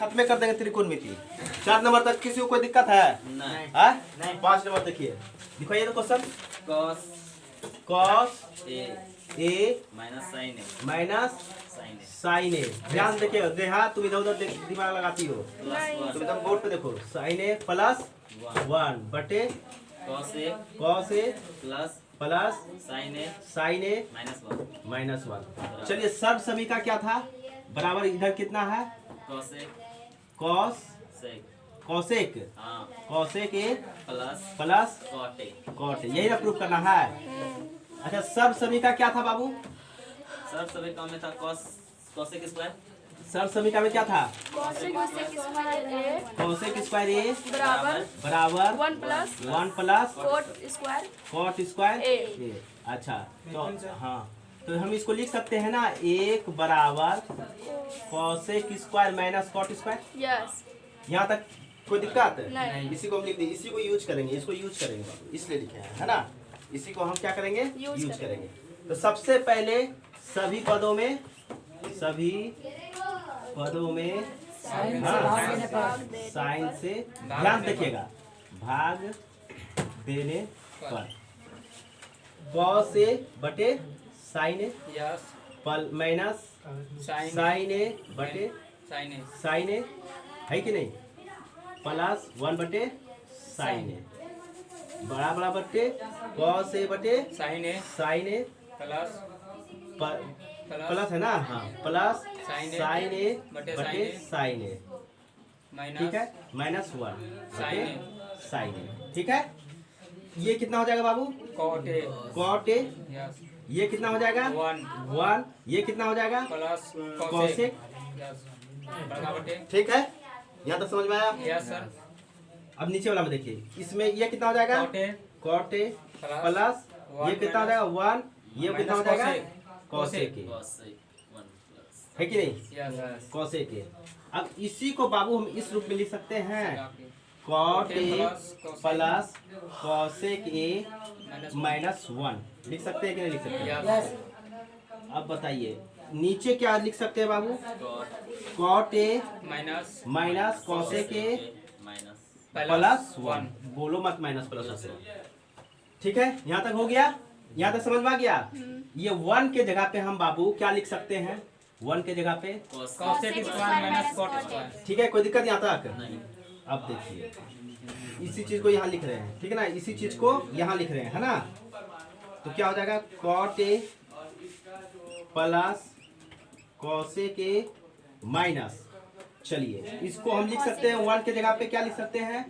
खत्म कर देंगे त्रिकोणमिति। 4 नंबर तक किसी को कोई दिक्कत है? नहीं। नहीं। 5 नंबर देखिए, दिखाइए तो question. cos a minus sine A. ध्यान देखिए, देहा तुम इधर उधर दिमाग लगाती हो, तुम इधर बोर्ड पे देखो। साइन ए प्लस 1 बटे cos ए प्लस साइन ए माइनस 1। चलिए सर्व समी का क्या था? बराबर इधर कितना है? Cosec A plus cot A, यही ना प्रूफ करना है। अच्छा सर्व समी का क्या था बाबू? सर्व समीकरण में था cosec स्क्वायर। सर्व समीकरण में क्या था? cosec स्क्वायर ए बराबर 1 प्लस कॉट स्क्वायर ए। अच्छा तो हाँ, तो हम इसको लिख सकते हैं ना, 1 बराबर cosec square minus cot square. Yes. यहाँ तक कोई दिक्कत? नहीं। इसी को हम लिख देंगे, इसी को यूज करेंगे, इसको यूज करेंगे बाबू, इसलिए लिखे हैं, है ना। इसी को हम क्या करेंगे? यूज करेंगे। तो सबसे पहले सभी पदों में साइन से ध्यान देखिएगा, भाग देने पर cos ए बटे sign A minus sine A बटे साइन ए, है कि नहीं, प्लस 1 बटे साइन ए बड़ा बटे cos ए बटे साइन ए प्लस है ना, हाँ प्लस साइन ए बटे साइन ए, ठीक है, माइनस 1 बटे साइन ए, ठीक है। ये कितना हो जाएगा बाबू? कॉट ए। ये कितना हो जाएगा? 1। ये कितना हो जाएगा? कॉसेक। ठीक है, यहाँ तक समझ में आया? Yes sir. अब नीचे वाला में देखिए, इसमें ये कितना हो जाएगा? कॉट ए प्लस ये कितना हो जाएगा? 1। ये कितना हो जाएगा? कॉसेक ए, है कि नहीं, कॉसेक ए। अब इसी को बाबू हम इस रूप में लिख सकते हैं, cot A plus cosec A minus 1 लिख सकते हैं कि नहीं लिख सकते? अब बताइए नीचे क्या लिख सकते हैं बाबू? Cot A minus cosec A plus 1। बोलो मत माइनस प्लस, ठीक है। यहाँ तक हो गया? यहाँ तक समझ में आ गया? ये 1 के जगह पे हम बाबू क्या लिख सकते हैं? 1 के जगह पे cosec square minus cot square. ठीक है, कोई दिक्कत यहाँ तक? अब देखिए इसी चीज को यहाँ लिख रहे हैं, ठीक है ना, इसी चीज को यहाँ लिख रहे हैं, है ना। तो क्या हो जाएगा? cot ए प्लस cosec ए माइनस, चलिए इसको हम लिख सकते हैं 1 के जगह पे क्या लिख सकते हैं?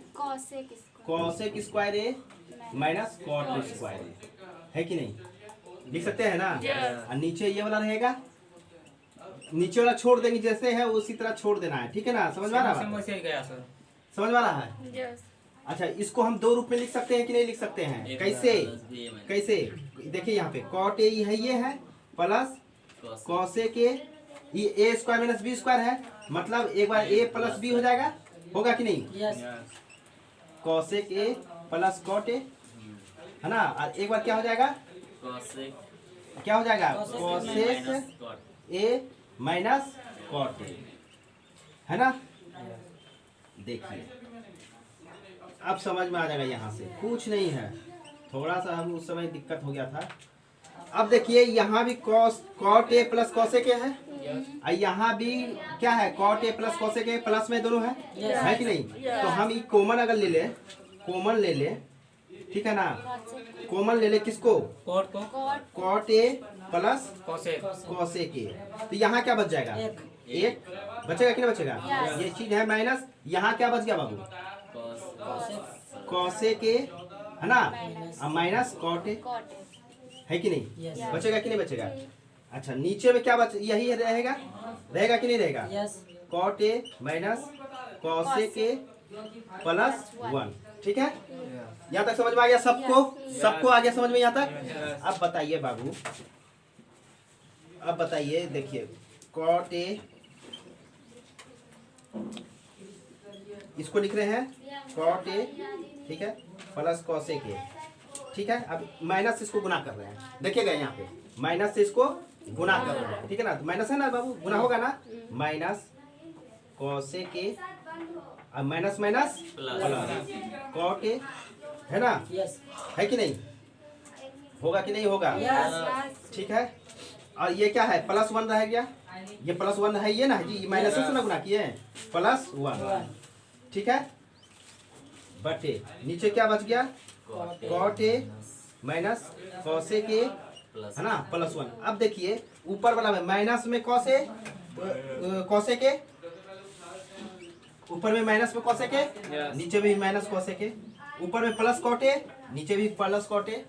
cosec square A minus cot square A, है कि नहीं, लिख सकते हैं ना। और नीचे ये वाला रहेगा, नीचे वाला छोड़ देंगे, जैसे है उसी तरह छोड़ देना है, ठीक है ना। समझ में आ रहा है? समझ में आ रहा है? अच्छा इसको हम 2 रूप में लिख सकते हैं कि नहीं लिख सकते हैं? कैसे देखिए, यहाँ पे cot ए है, ये है प्लस cosec ए, ये ए स्क्वायर माइनस बी स्क्वायर है, मतलब एक बार ए प्लस बी हो जाएगा, होगा कि नहीं? cosec ए प्लस cot ए, है ना। और एक बार क्या हो जाएगा? क्या हो जाएगा? cosec ए माइनस cot ए, है ना। देखिए अब समझ में आ जाएगा, यहाँ से कुछ नहीं है, थोड़ा सा हम उस समय दिक्कत हो गया था। अब देखिए यहाँ भी cot ए प्लस cosec ए है, और यहाँ भी क्या है? cot ए प्लस cosec ए, प्लस में दोनों है कि नहीं। तो हम ये कॉमन अगर ले ले, ठीक है ना, कॉमन ले ले किसको? cot ए प्लस cosec ए, तो यहाँ क्या बच जाएगा? 1 बचेगा कि नहीं बचेगा? ये चीज है माइनस, यहाँ क्या बच गया बाबू? cosec ए, है ना, अब माइनस cot ए, है कि नहीं, बचेगा कि नहीं बचेगा? अच्छा नीचे में क्या बच, यही रहेगा कि नहीं रहेगा? cot ए माइनस cosec ए प्लस 1, ठीक है। यहाँ तक समझ में आ गया सबको आ गया समझ में यहाँ तक? अब बताइए बाबू, अब बताइए, देखिए cot ए, इसको लिख रहे हैं cot ए, ठीक है, प्लस cosec ए, ठीक है। अब माइनस से इसको गुना कर रहे हैं, देखिएगा यहाँ पे माइनस से इसको गुना कर रहे हैं, ठीक है ना। तो माइनस है ना बाबू, गुना होगा ना, minus cosec A minus minus plus cot A, है ना? यस है कि नहीं? होगा कि नहीं होगा? ठीक है। और ये क्या है? प्लस वन रह गया, ये प्लस वन है ये ना जी, ये माइनस से ना गुना किए हैं, प्लस वन। ठीक है, बटे नीचे क्या बच गया? Cot A minus cosec A, है ना, प्लस वन। अब देखिए ऊपर वाला में माइनस में कॉसे कॉसेक ए, ऊपर में माइनस में कॉसेक ए, नीचे में भी माइनस कॉसेक ए, ऊपर में प्लस कॉट ए, नीचे भी प्लस कॉट ए,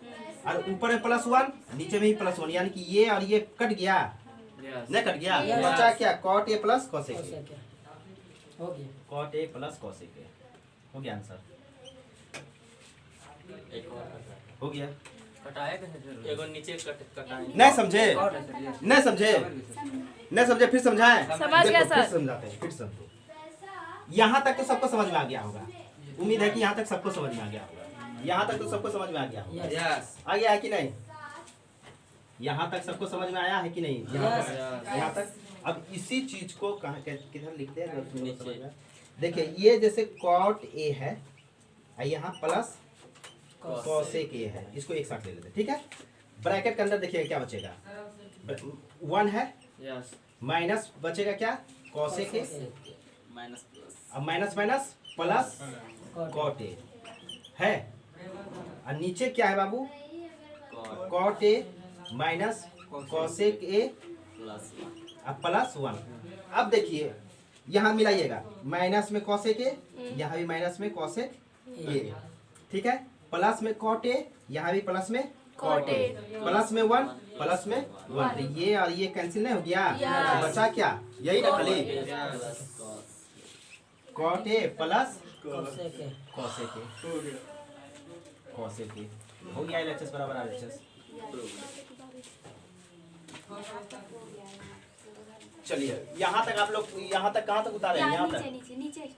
और ऊपर में प्लस वन, नीचे में भी प्लस वन, यानी कि ये और ये कट गया, नहीं कट गया, बचा क्या? Cot A plus cosec A, हो गया। Cot A plus cosec A, हो गया आंसर, एक और कटा है। हो गया। कटाया कैसे फिर? एगो नीचे कटाए। नहीं समझे? नहीं समझे? नहीं समझे? फिर समझाएं? समझ गया देखो, फिर सर। समझाते हैं, फिर समझो। यहाँ तक तो सबको समझ में आ गया होगा, उम्मीद है कि यहाँ तक सबको समझ में आ गया होगा, यहाँ तक तो सबको समझ में आ गया होगा। यस आ गया है कि नहीं? यहाँ तक सबको समझ में आया है कि नहीं? यहाँ तक। अब इसी चीज को कहाँ किधर लिखते हैं अगर तुम लोग समझ में? देखिए ये जैसे कॉट ए है और यहाँ प्लस कॉसेक ए है, इसको एक साथ ले लेते हैं, ठीक है? ब्रैकेट के अंदर देखिएगा क्या बचेगा, वन है, यस माइनस बचेगा क्या? कॉसेक ए, माइनस प्लस अब minus minus plus cot A है, और नीचे क्या है बाबू? Cot cot A minus cosec A plus अब प्लस वन। अब देखिए यहाँ मिलाइएगा, माइनस में कॉसेक ए, यहाँ भी माइनस में कॉसेक ए, ठीक है? प्लस में कॉट ए, यहाँ भी प्लस में कॉट ए, प्लस में वन, प्लस में वन, तो ये और ये कैंसिल नहीं हो गया, तो बचा क्या? यही ना खाली, cot A plus cosec A. Cosec A, cosec A हो गया, एलएचएस बराबर आरएचएस। चलिए यहाँ तक आप लोग, यहाँ तक कहाँ तक उतारे हैं? यहाँ तक, नीचे नीचे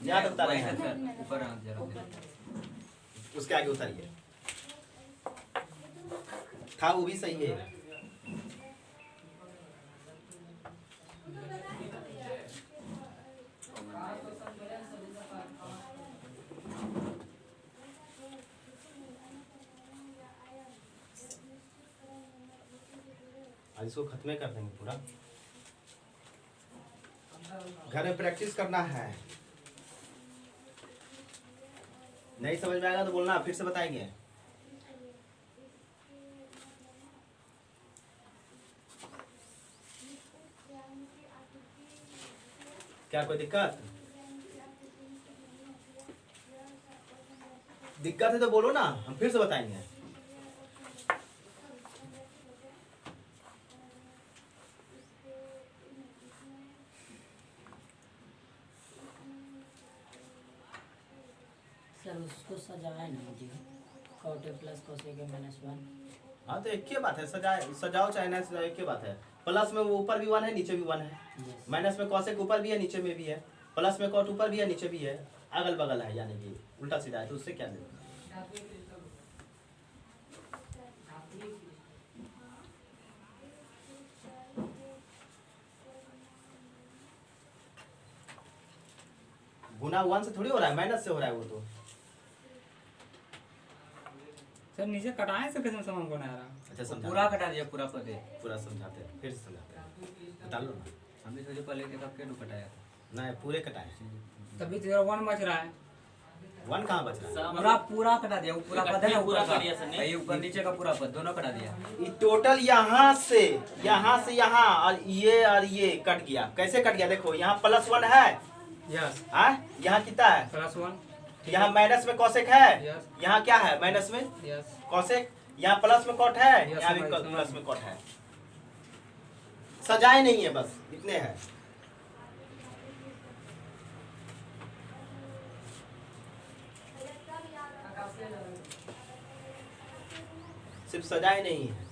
यहाँ तक उतारे हैं, ऊपर आ जरा। उसके आगे उतारिए, था वो भी सही है। आज इसको खत्म कर देंगे पूरा, घर में प्रैक्टिस करना है। नहीं समझ में आएगा तो बोलना, फिर से बताएंगे। क्या कोई दिक्कत? दिक्कत है तो बोलो ना, हम फिर से बताएंगे। सर उसको सजाया नहीं जी, cot A plus cosec A minus one. हाँ तो एक ही बात है, सजाओ चाहे ना सजाओ, एक ही बात है। प्लस में वो ऊपर भी वन है, नीचे भी वन है, यस माइनस में कॉसेक ऊपर भी है, नीचे में भी है, प्लस में कॉट ऊपर भी है, नीचे भी है, अगल बगल है, यानी कि उल्टा सीधा है, तो उससे क्या लेना? गुना वन से थोड़ी हो रहा है, माइनस से हो रहा है वो तो। सर नीचे कटाए से कैसे समझ को नहीं आ रहा? अच्छा समझा, पूरा कटा दिया पूरा पदे। पूरा समझाते हैं, फिर से समझाते हैं, डाल लो ना। हम भी सोचे पहले के कब के कटाया नहीं पूरे कटाए, तभी तेरा वन बच रहा है। वन कहाँ बच रहा है? पूरा पूरा कटा दिया, वो पूरा पद है ना, पूरा कटा दिया, ये ऊपर नीचे का पूरा पद दोनों कटा दिया। ये टोटल यहाँ से यहाँ और ये कट गया। कैसे कट गया? देखो यहाँ प्लस वन है, यस यहाँ कितना है? Plus one. यहाँ माइनस में कॉसेक है, यस यहाँ क्या है? माइनस में यस कॉसेक, यहाँ प्लस में कॉट है, Yes, यहाँ भी समझ- प्लस में कॉट है। सजाए नहीं है, बस इतने हैं। सिर्फ सजाए नहीं है।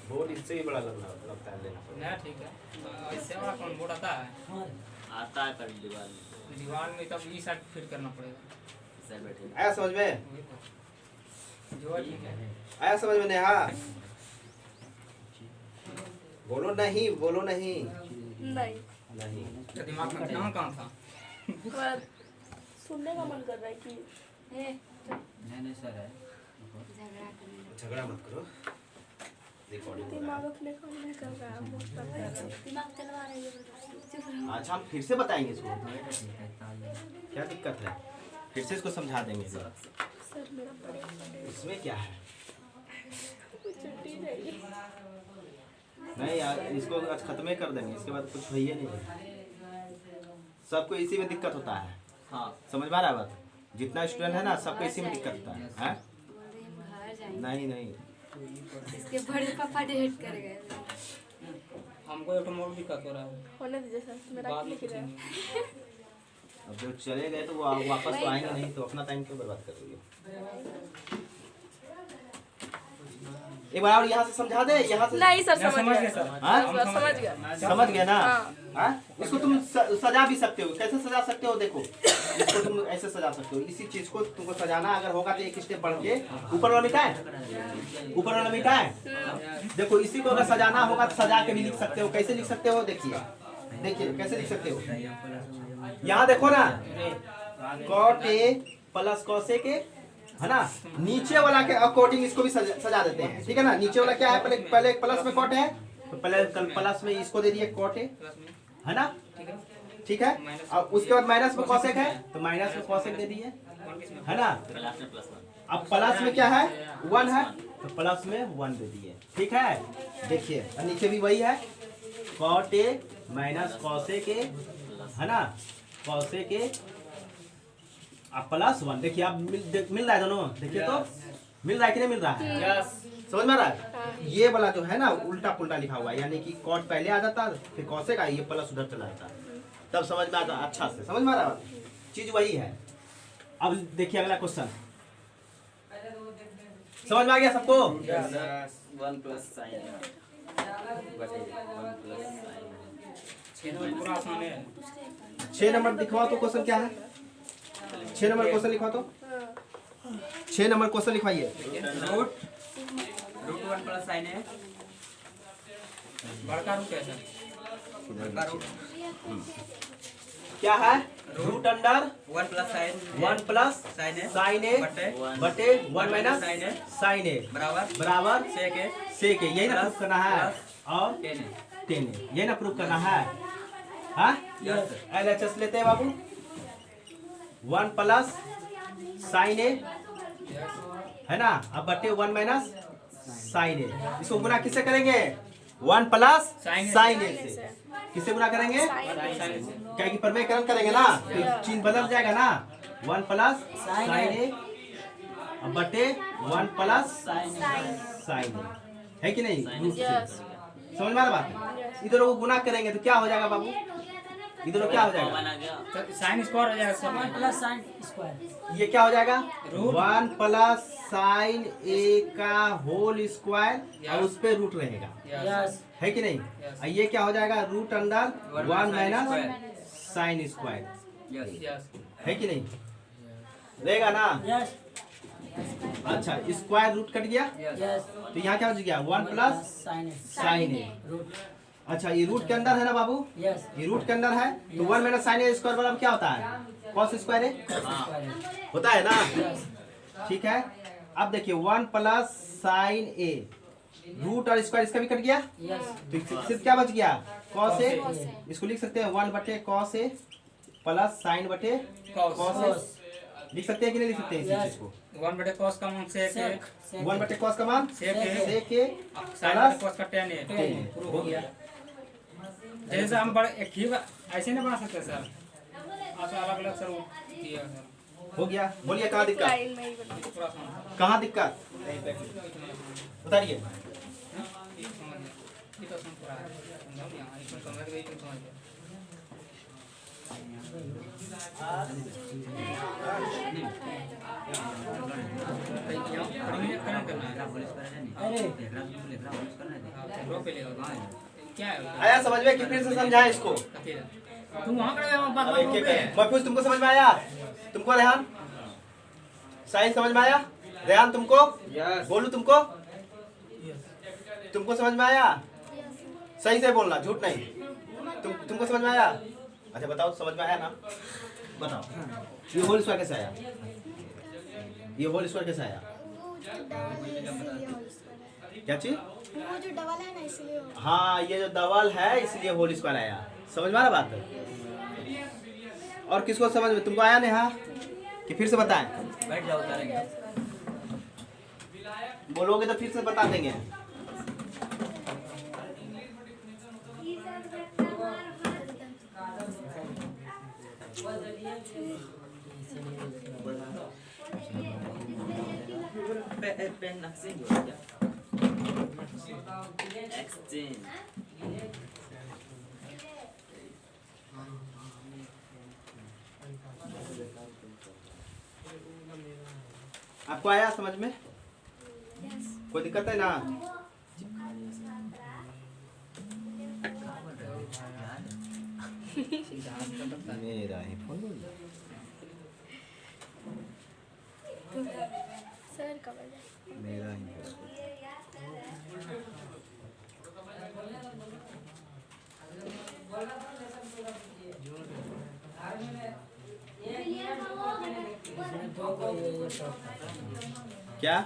बोर्ड इससे भी बड़ा लगता है लेना पड़ेगा। नहीं ठीक है, इससे बड़ा कौन बोर्ड आता है? हाँ आता है पर दीवार में दीवार में तब ई साइड फिट करना पड़ेगा। सर बैठे आया समझ में? वही तो। जो है ठीक है। आया समझ में? नेहा बोलो नहीं, बोलो नहीं। नहीं, नहीं इसका दिमाग में ध्यान कहाँ था? हमारा सुनने का मन कर रहा है कि नहीं सर है। झगड़ा मत करो, रिकॉर्डिंग हो रहा दिमाग अपने काम नहीं कर रहा है, बहुत पता है। दिमाग चलवा रही है चुप रहो। है। अच्छा हम फिर से बताएंगे इसको, क्या दिक्कत है, फिर से इसको समझा देंगे। सर मेरा परीक्षा इसमें क्या है? छुट्टी चाहिए। नहीं यार, इसको आज खत्म ही कर देंगे, इसके बाद कुछ है नहीं। सबको इसी में दिक्कत होता है। हाँ समझ में आ रहा है बात? जितना स्टूडेंट है ना, सबको इसी में दिक्कत होता है, हैं? बोल रही हम घर जाएंगे। नहीं नहीं, इसके बड़े पापा डेट कर गए। हमको एक मोर दिक्कत हो रहा है। होने दीजिए सर, मेरा बाद में लिख रहा है। पूछेंगे। अब जो चले गए तो वो वापस तो आएंगे नहीं, तो अपना टाइम क्यों बर्बाद कर रही हो? एक बार और यहाँ से समझा दे, यहाँ से। नहीं सर, मैं समझ समझ गया गया सर। हाँ? बस समझ गया। समझ गया ना? हाँ। हाँ? इसको तुम सजा भी सकते हो। कैसे सजा सकते हो? देखो, इसको तुम ऐसे सजा सकते हो। इसी चीज को तुमको सजाना अगर होगा तो एक स्टेप बढ़ के ऊपर वाला मिटाए, ऊपर वाला मिटाए। देखो, इसी को अगर सजाना होगा तो सजा के भी लिख सकते हो। कैसे लिख सकते हो? देखिए, देखिए कैसे लिख सकते हो। यहाँ देखो ना, cot A plus cosec A, है ना? नीचे वाला के अकॉर्डिंग इसको भी सजा देते हैं, ठीक है ना? नीचे वाला क्या है? पहले प्लस में cot है, तो पहले प्लस में इसको दे दिए cot A, है ना? ठीक है। अब उसके बाद माइनस में cosec है, तो माइनस में cosec दे दिए, है ना? अब प्लस में क्या है? 1 है, तो प्लस में 1 दे दिए, ठीक है? देखिए, और नीचे भी वही है, cot A minus cosec A, है ना? cosec A अब प्लस 1। देखिए, आप मिल रहा है दोनों, देखिए तो मिल रहा है कि नहीं मिल रहा है? समझ में आ रहा है? ये वाला जो है ना, उल्टा पुल्टा लिखा हुआ है, यानी कि कॉट पहले आ जाता, फिर cosec का ये प्लस उधर चला जाता, तब समझ में आता अच्छा से। समझ में आ रहा है? चीज वही है। अब देखिए अगला क्वेश्चन, समझ में आ गया सबको? 1 प्लस साइन बटे 1 प्लस साइन। पूरा आसान है। 6 नंबर दिखवाओ तो क्वेश्चन क्या है? 6 नंबर क्वेश्चन लिखवा तो, 6 नंबर क्वेश्चन लिखवाइए। रूट 1 प्लस साइन है। बड़का रूट है सर। बड़का रूट क्या है? Root under 1 plus sine 1 plus sine है साइन ए बटे 1 माइनस साइन ए बराबर सेक है सेक ए। यही ना प्रूफ करना है, और 10 है। 10 है, यही ना प्रूफ करना है। हाँ, LHS लेते हैं बाबू। 1 प्लस साइन ए, है ना? अब बटे 1 माइनस साइन ए। इसको गुना किससे करेंगे? 1 प्लस साइन ए से। किससे गुना करेंगे? क्या कि परमेयकरण करेंगे ना, तो चिन्ह बदल जाएगा ना। 1 प्लस साइन ए अब बटे 1 प्लस साइन ए, है कि नहीं? रूट से। समझ में आ रहा बात? इधर वो गुना करेंगे तो क्या हो जाएगा बाबू? इधर क्या हो जाएगा? साइन स्क्वायर हो जाएगा सर। 1 plus sine square. ये क्या हो जाएगा? 1 प्लस साइन ए का होल स्क्वायर, और उस पे रूट रहेगा, यस है कि नहीं? और ये क्या हो जाएगा? Root under 1 minus sine square, yes. है कि नहीं? रहेगा ना? यस अच्छा, स्क्वायर रूट कट गया, यस तो यहाँ क्या हो गया? 1 plus sine sine A. Root अच्छा, ये रूट के अंदर है ना बाबू? यस ये रूट के अंदर है, तो 1 माइनस साइन ए स्क्वायर बराबर क्या होता है? कॉस स्क्वायर है, स्क्वायर होता है ना? यस ठीक है। अब देखिए 1 प्लस साइन ए, रूट और स्क्वायर इसका भी कट गया, यस तो सिर्फ क्या बच गया? Cos A. इसको लिख सकते हैं 1 बटे कॉस ए प्लस साइन बटे कॉस ए। लिख सकते हैं कि नहीं लिख सकते हैं इसी चीज को? 1 बटे cos का मान सेक है। सेक 1 बटे कॉस का मान सेक है। सेक ए साइन बटे cos का tan है। 10 हो गया। जैसे हम बड़े एक ही ऐसे नहीं बना सकते सर, अच्छा अलग अलग सर दिया सर। हो गया। बोलिए कहाँ दिक्कत? लाइन में ही बना। पूरा आसान कहाँ दिक्कत बताइए। समझ गया। ये तो समझ रहा है। समझ गया। इसमें समझ गई तो समझ गया। अरे क्या है? आया समझ में कि फिर से समझाएं इसको? तुम वहाँ खड़े हो, बात अब एक एक महफूज तुमको समझ में आया? तुमको रेहान? साहिल समझ में आया? रेहान तुमको? बोलू तुमको? तुमको समझ में आया? सही से बोलना, झूठ नहीं। तुमको समझ में आया? अच्छा बताओ, समझ में आया ना? बताओ ये होल स्क्वायर कैसे आया? ये होल स्क्वायर कैसे आया? क्या चीज? वो जो डबल है ना इसलिए हाँ, ये जो डबल है इसलिए होल स्क्वायर आया। समझ में आ रहा बात? और किसको समझ में? तुमको आया नेहा कि फिर से बताएं? बैठ जाओ, उतारेंगे। बोलोगे तो फिर से बता देंगे। पेन एक्सचेंज हो गया। एक्सचेंज आपको आया समझ में? कोई दिक्कत है ना? मेरा ही फोन सर का बजा मेरा ही क्या?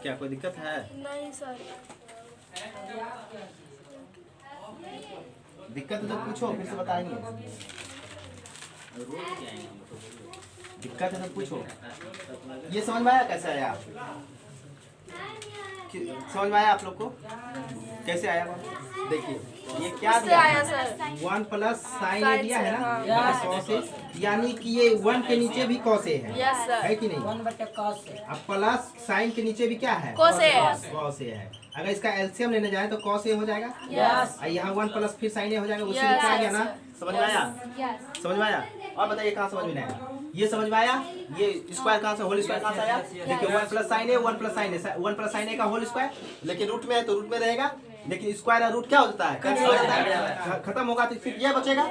क्या कोई दिक्कत है? नहीं सर दिक्कत है तो पूछो, फिर से बताएंगे। दिक्कत है तो पूछो। ये समझ में आया कैसे आया? समझ में आया आप लोग को? कैसे आया? देखिए ये क्या दिया आया सर 1 प्लस साइन ए दिया है ना, कॉस ए, यानी कि ये 1 के नीचे भी कॉस ए है। यस सर है कि नहीं? 1/cos है। अब प्लस साइन के नीचे भी क्या है? Cos A है। कॉस ए है। अगर इसका एलसीएम लेने जाए तो कॉस ए हो जाएगा। यस और यहाँ 1 प्लस फिर साइन ए हो जाएगा। उसी Yes. लिखा गया ना? समझ में आया? यस समझ में आया? और बताइए कहाँ समझ में नहीं आया? ये समझ में आया? ये स्क्वायर कहाँ से, होल स्क्वायर कहाँ से आया? देखिए 1 प्लस साइन ए, 1 प्लस साइन ए, 1 प्लस साइन ए का होल स्क्वायर, लेकिन रूट में है तो रूट में रहेगा, लेकिन स्क्वायर और रूट क्या होता है? कैंसिल हो जाता है, खत्म होगा तो फिर ये बचेगा।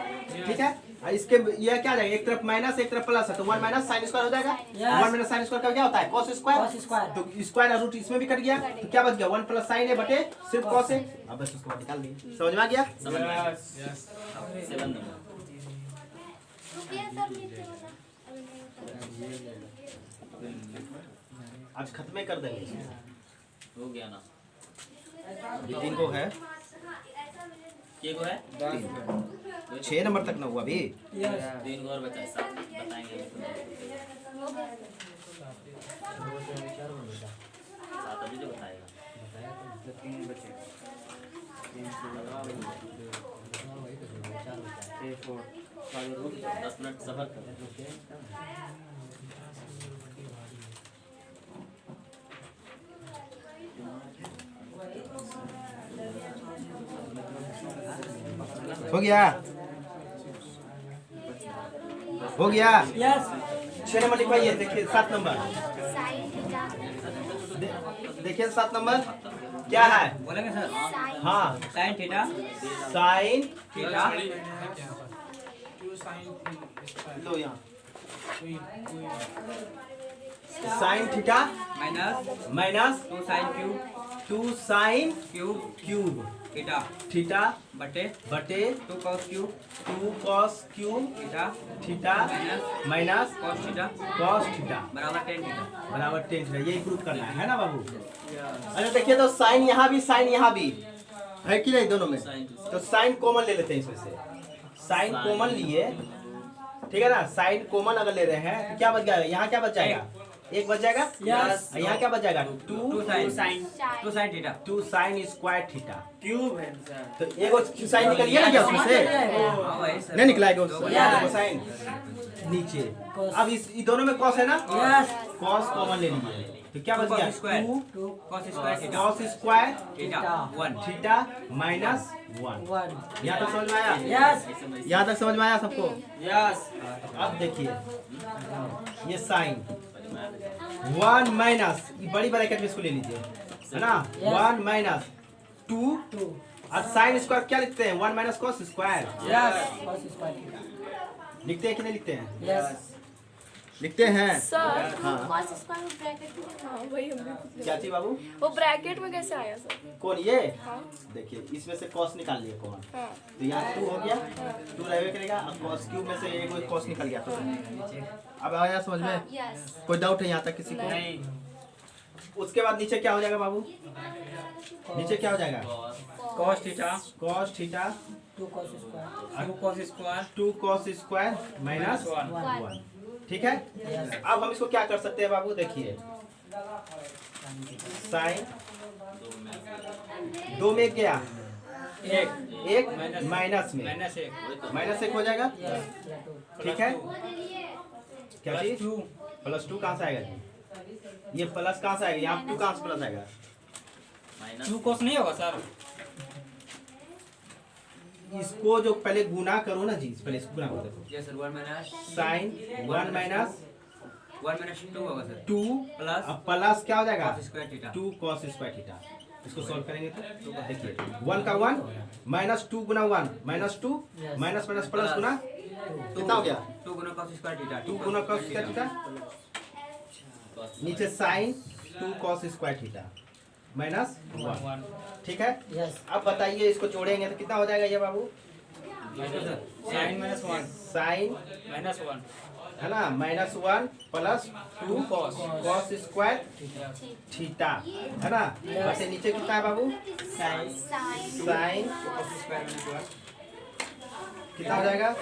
ठीक है, और इसके ये क्या जाएगा? एक तरफ माइनस एक तरफ प्लस है तो 1 माइनस साइन स्क्वायर हो जाएगा। 1 माइनस साइन स्क्वायर का क्या होता है? Cos square. Cos square. तो स्क्वायर और रूट इसमें भी कट गया तो क्या बच गया? 1 प्लस साइन ए बटे सिर्फ कॉस ए। अब बस उसको निकाल दिए। समझ में आ गया? समझ में आया। यस यस 7 नंबर आज खत्म कर देंगे। हो गया ना? ये 3 को है, के को है? 6 नंबर तक ना हुआ अभी। 3 को और बचा है, 7 बताएंगे। 7 अभी जो बताएगा। 10 मिनट सफर कर। हो गया? हो गया? यस 6 नंबर लिखवाइए। देखिए 7 नंबर साइन थीटा देखिए 7 नंबर क्या है? बोलेंगे सर? हाँ, साइन थीटा साइन थीटा लो यहाँ sine theta minus minus 2 sine cube 2 sine cube cube theta theta बटे बटे 2 cos cube 2 cos cube theta theta minus cos theta cos theta बराबर 10 theta. बराबर 10 थीटा। यही प्रूफ करना है ना बाबू? अरे देखिए तो साइन यहाँ भी साइन यहाँ भी है कि नहीं दोनों में? तो साइन कॉमन ले लेते हैं इसमें से। साइन कॉमन लिए, ठीक है ना? साइन कॉमन अगर ले रहे हैं तो क्या बच जाएगा? यहाँ क्या बच जाएगा? 1 बच जाएगा। यस और यहाँ क्या बच जाएगा? 2 sine theta 2 sine square theta. Cube है सर। तो एगो साइन निकलिए ना क्या उसमें से? हाँ भाई सर। नहीं निकला एगो साइन। नीचे। Cos. अब इस दोनों में कॉस है ना, यस कॉस कॉमन ले लीजिए तो क्या बच गया, square 2 cos square theta cos square theta 1 theta minus 1। 1 यहाँ तक समझ में आया, यस यहाँ तक समझ में आया सबको। यस अब देखिए ये साइन 1 माइनस, ये बड़ी ब्रैकेट में इसको ले लीजिए है ना, 1 माइनस 2 2 और साइन स्क्वायर क्या लिखते हैं, 1 minus cos square yes cos square theta लिखते हैं कि नहीं लिखते हैं, यस लिखते हैं। सर हाँ कॉस स्क्वायर में ब्रैकेट में हाँ वही हम भी पूछ क्या रहे चीज बाबू, थे। वो ब्रैकेट में कैसे आया सर? कौन ये, हाँ देखिए इसमें से कॉस निकाल लिया कौन, हाँ तो यहाँ 2 हो गया, 2 रहवे करेगा, अब कॉस क्यूब में से एक कॉस निकल गया तो अब आया समझ में, यस कोई डाउट है यहाँ तक किसी को। नहीं उसके बाद नीचे क्या हो जाएगा बाबू, नीचे क्या हो जाएगा, cos theta cos theta 2 cos square 2 cos square 2 cos square minus 1 1। ठीक है, अब हम इसको क्या कर सकते हैं बाबू, देखिए साइन 2 में गया, 1 माइनस में माइनस 1 माइनस 1 हो जाएगा, ठीक है, क्या चीज +2 +2 कहाँ से आएगा जी, ये प्लस कहाँ से आएगा, यहाँ 2 कहाँ से प्लस आएगा, 2 cos नहीं होगा सर, इसको जो पहले गुना करो ना जी, पहले इसको गुना करो, देखो yes sir 1 minus sine 1 minus 2 होगा सर 2 प्लस अब प्लस क्या हो जाएगा, cos square theta 2 cos square theta. इसको सॉल्व करेंगे तो देखिए 1 का 1 माइनस 2 गुना 1 माइनस 2 माइनस माइनस प्लस गुना कितना हो गया, 2 गुना cos स्क्वायर थीटा 2 गुना कॉस स्क्वायर थीटा, नीचे sine 2 cos square theta minus 1। ठीक है, यस अब बताइए इसको जोड़ेंगे तो कितना हो जाएगा ये बाबू, sin -1 साइन -1 है ना -1 plus 2 cos cos square theta है ना, वैसे नीचे कितना है बाबू, साइन साइन कितना हो जाएगा,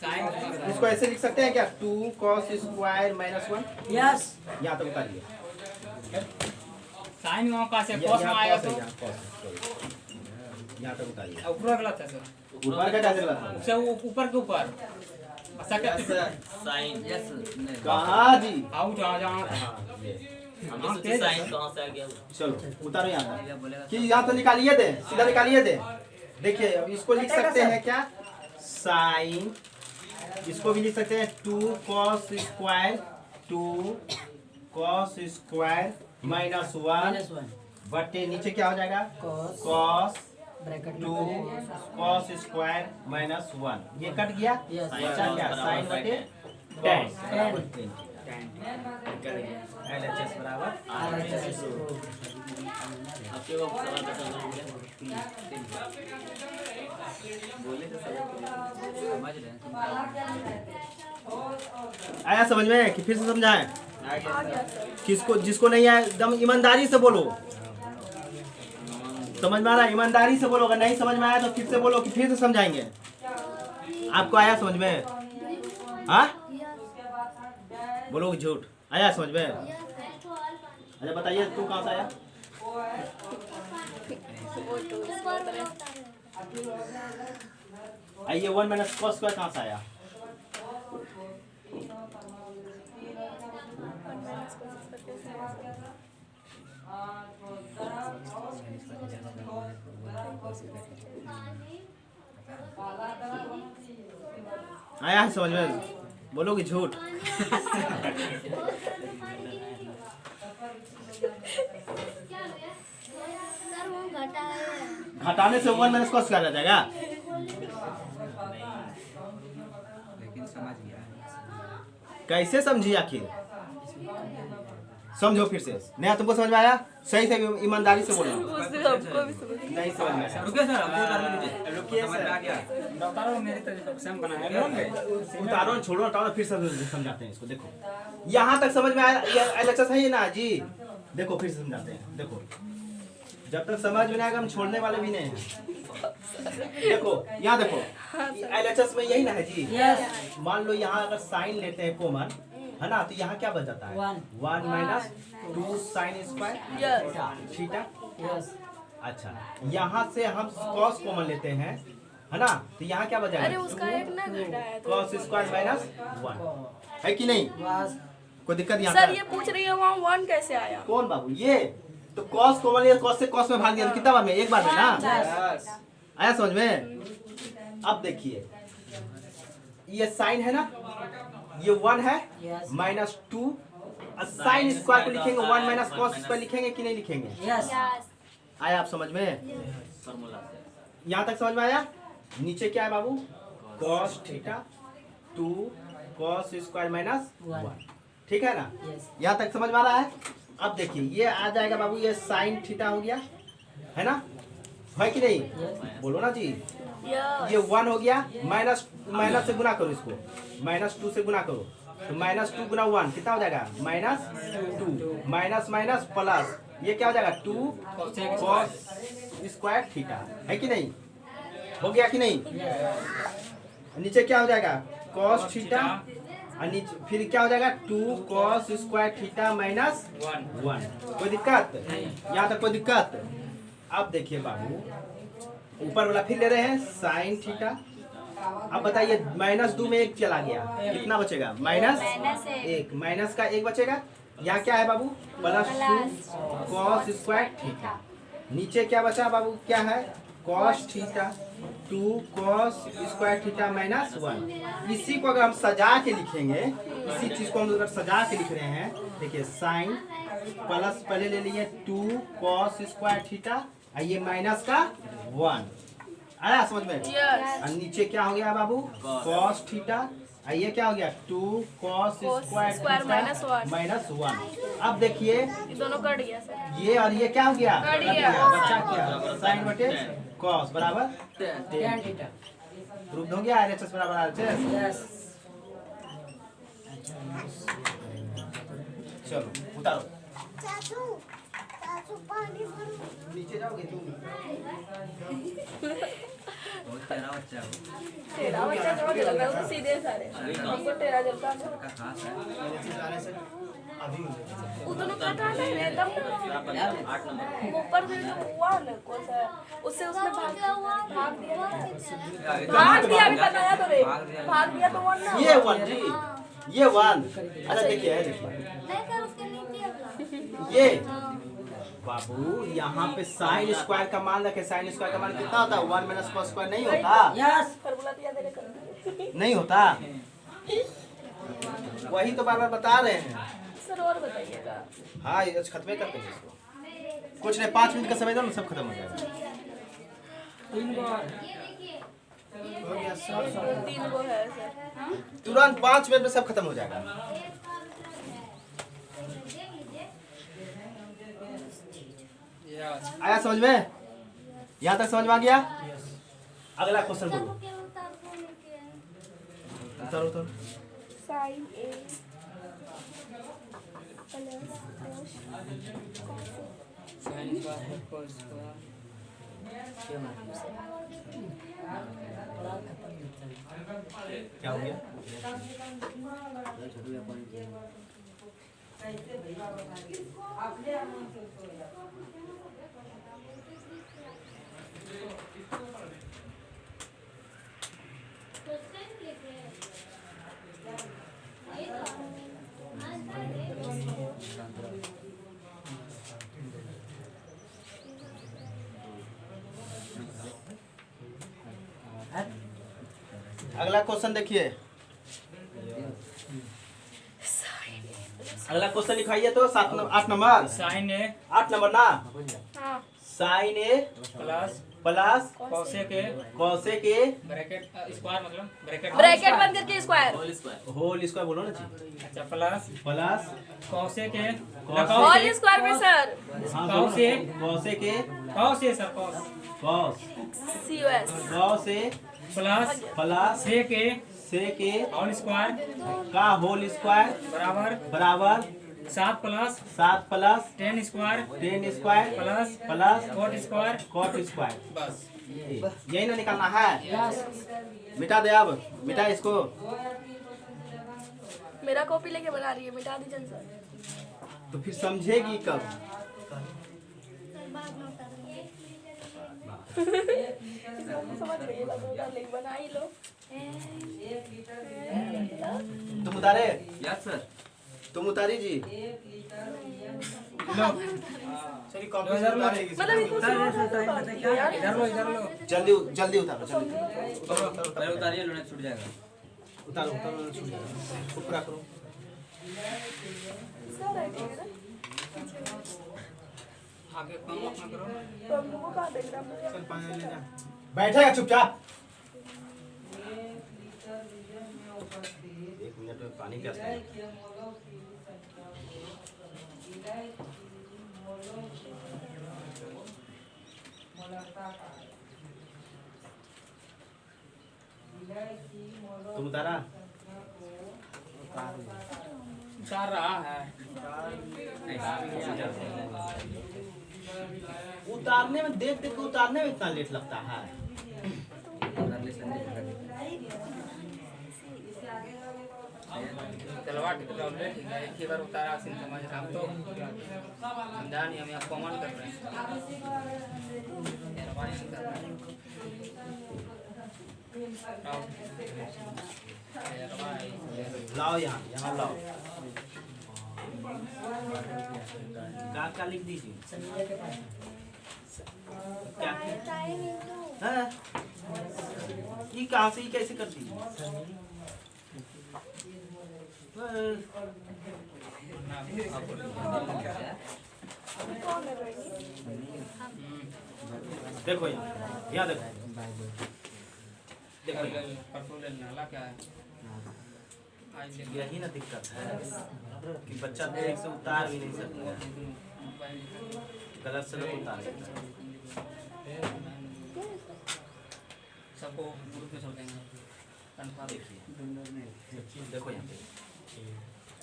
sin इसको ऐसे लिख सकते हैं क्या, 2 कॉस स्क्वायर -1, यस यहाँ तक उतारिए, sin वहाँ का से यहाँ cos में आएगा cos तो है, यहाँ तक उतारिए, ऊपर गलत है सर, ऊपर का कैसे गलत है? उससे ऊपर के ऊपर साइन यस कहाँ जी, आउट आ जाओ हाँ, ये। हम तेज साइन कहाँ से आ गया चलो उतारो यहाँ तक। बोलेगा कि यहाँ तो निकालिए दे, सीधा निकालिए दे, देखिए अब इसको लिख सकते हैं क्या, साइन, इसको भी लिख सकते हैं 2 कॉस स्क्वायर -1 -1 बटे नीचे क्या हो जाएगा, cos cos bracket 2 cos square -1, ये कट गया, यस बचा क्या, साइन बटे tan LHS बराबर आपके वो सवाल का बोले तो समझ रहे हैं आया समझ में कि फिर से समझाएं, आ गया सर। किसको जिसको नहीं आया एकदम ईमानदारी से बोलो, समझ में आ रहा है, ईमानदारी से बोलो, अगर नहीं समझ में आया तो फिर से बोलो कि फिर से समझाएंगे। आपको आया समझ में, हाँ बोलो झूठ, आया समझ में, अच्छा बताइए तू कहाँ से आया, वो तो बहुत तरह आइए 1 माइनस कॉस स्क्वायर कहाँ से आया, आया है समझ में, बोलोगे झूठ, सर वो घटा है घटाने से 1 माइनस कॉस स्क्वायर आ जाएगा, लेकिन समझ गया कैसे समझी आखिर, समझो फिर से, नहीं तुमको समझ में आया, सही से ईमानदारी से बोलो, उसने हमको भी समझ नहीं समझ में आया रुकिए सर अभी उतार लीजिए रुकिए समझ में आ गया डॉक्टर मेरी तरह से हम बनाए उतारो छोड़ो हटाओ फिर समझाते हैं इसको, देखो यहाँ तक समझ में आया, LHS है ये ना जी, देखो फिर से समझाते हैं, देखो जब तक समझ में नहीं आएगा हम छोड़ने वाले भी नहीं हैं, देखो यहाँ देखो LHS में यही ना है जी, यस मान लो यहाँ अगर साइन लेते हैं कॉमन है ना, तो यहाँ क्या बच जाता है, 1 minus 2 sign square yes theta, yes अच्छा यहाँ से हम कॉस कॉमन लेते हैं है ना, तो यहाँ क्या बचा अरे है उसका एक ना घटाया तो कॉस स्क्वायर माइनस 1 है कि नहीं, बस कोई दिक्कत यहाँ सर पर? ये पूछ रही है वहाँ 1 कैसे आया? कौन बाबू ये तो कॉस कॉमन लिया, कॉस से कॉस में भाग दिया तो कितना बार में, एक बार में ना, आया समझ में। अब देखिए ये साइन है ना, ये 1 है Yes. -2, साइन स्क्वायर को लिखेंगे 1 माइनस कॉस स्क्वायर लिखेंगे कि नहीं लिखेंगे, यस आया आप समझ में, फॉर्मूला यहाँ तक समझ में आया। नीचे क्या है बाबू, cos theta 2 cos square minus 1, ठीक है ना, यस यहाँ तक समझ में आ रहा है। अब देखिए ये आ जाएगा बाबू, ये साइन थीटा हो गया है ना, है कि नहीं, बोलो ना जी, ये 1 हो गया, माइनस माइनस से गुना करो इसको, -2 से गुना करो तो -2 गुना 1 कितना हो जाएगा, -2 माइनस माइनस प्लस, ये क्या हो जाएगा 2 कॉस स्क्वायर थीटा, है कि नहीं, हो गया कि नहीं। नीचे क्या हो जाएगा, कॉस थीटा, और नीचे फिर क्या हो जाएगा 2 कॉस स्क्वायर थीटा माइनस 1। कोई दिक्कत, यहाँ तक कोई दिक्कत। अब देखिए बाबू ऊपर वाला फिर ले रहे हैं साइन थीटा, अब बताइए -2 में 1 चला गया, कितना बचेगा, -1, माइनस का 1 बचेगा। यहाँ क्या है बाबू, +2 कॉस स्क्वायर थीटा, नीचे क्या बचा बाबू, क्या है cos theta 2 cos square theta minus 1। इसी को अगर हम सजा के लिखेंगे, इसी चीज को हम अगर सजा के लिख रहे हैं, देखिए साइन प्लस पहले ले लिए 2 कॉस स्क्वायर थीटा, और ये माइनस का 1, आया समझ में। यस और नीचे क्या हो गया बाबू, कॉस थीटा, और ये क्या हो गया 2 कॉस स्क्वायर थीटा माइनस 1। अब देखिए ये दोनों कट गया सर। ये और ये क्या हो गया, कट कट गया। गया, बचा क्या, साइन बटे कॉस बराबर टेन थीटा प्रूफ हो गया, RHS बराबर RHS। यस चलो उतारो, नीचे जाओगे तुम, बहुत प्यारा बच्चा है वो। तेरा बच्चा थोड़ा लग रहा है उसको सीधे सारे हमको तेरा जलता है। का खास है आने से अभी वो दोनों कट आ गए हैं एकदम ना। 8 नंबर वो ऊपर से जो हुआ ना कौन सा उससे उसने भाग दिया भाग दिया अभी बताया तो रे, भाग दिया तो वन ना ये 1 जी, ये 1। अच्छा देखिए है, देखिए ये बाबू यहाँ पे साइन स्क्वायर का मान रखे, साइन स्क्वायर का मान कितना होता है, 1 माइनस कॉस स्क्वायर नहीं होता, यस फॉर्मूला दिया तेरे कर नहीं होता, वही तो बार बार बता रहे हैं। सर और बताइएगा। हाँ ये खत्म ही करते हैं इसको, कुछ नहीं 5 मिनट का समय दो ना, सब खत्म हो जाएगा। 3 बार हो गया सब, 3 वो है सर। तुरंत 5 मिनट में सब खत्म हो जाएगा। यस आया समझ में, यहाँ तक समझ में आ गया। अगला क्वेश्चन बोलो, उतारो उतारो। Sine A plus sine square cos square क्या हो गया, अगला क्वेश्चन देखिए, अगला क्वेश्चन लिखाइए तो 8 नंबर, साइन ए 8 नंबर ना, हाँ sine A plus plus cosec A cosec A bracket square मतलब ब्रैकेट ब्रैकेट बंद करके square whole square whole square बोलो ना जी, अच्छा plus plus cosec A whole square में सर हाँ cos A cosec A cos A sir cos cos COS cos A plus plus sec A sec A whole square का whole square बराबर बराबर 7 plus 7 plus 10 square 10 square plus plus cot square cot square, बस यही ना निकालना है। मिटा दे, अब मिटा इसको, मेरा कॉपी लेके बना रही है, मिटा दीजिए सर। तो फिर समझेगी कब, समझ गई बाबू डार्लिंग बना ही लो। तुम उतारे? Yes sir. तुम उतारी जी। लो चलिए कंप्यूटर उतारेगी। मतलब इनको यार इधर लो जल्दी जल्दी उतारो, जल्दी पहले उतारिए, लोने छूट जाएगा। उतारो उतारो, छूट जाएगा। पूरा करो। सर है ठीक है आगे काम अपना करो। तो हम लोगों का देख रहा है। चल पानी ले जा। बैठेगा चुपचाप। 1 मिनट में पानी प्यास लगी। तुम उतारा? उतार रहा है। उतारने में देख देख के उतारने में इतना लेट लगता है। तलवार टिकला उल्टे ठीक है, एक ही बार उतारा सिंह समझ रहा हम तो समझा नहीं, हम यहाँ कॉमन कर रहे हैं। मेहरबानी नहीं कर रहे हैं। लाओ यहाँ यहाँ लाओ। क्या लिख दीजिए? क्या है? ये कहाँ से, ये कैसे कर दी? कौन है भाई? देखो यहाँ देखो, देखो यहाँ। परसों ले नाला क्या है? आज देखिए यही ना दिक्कत है कि बच्चा देख से उतार भी नहीं सकता, गलत से लोग उतार देता है। सबको ग्रुप में छोड़ देंगे। देखो यहाँ पे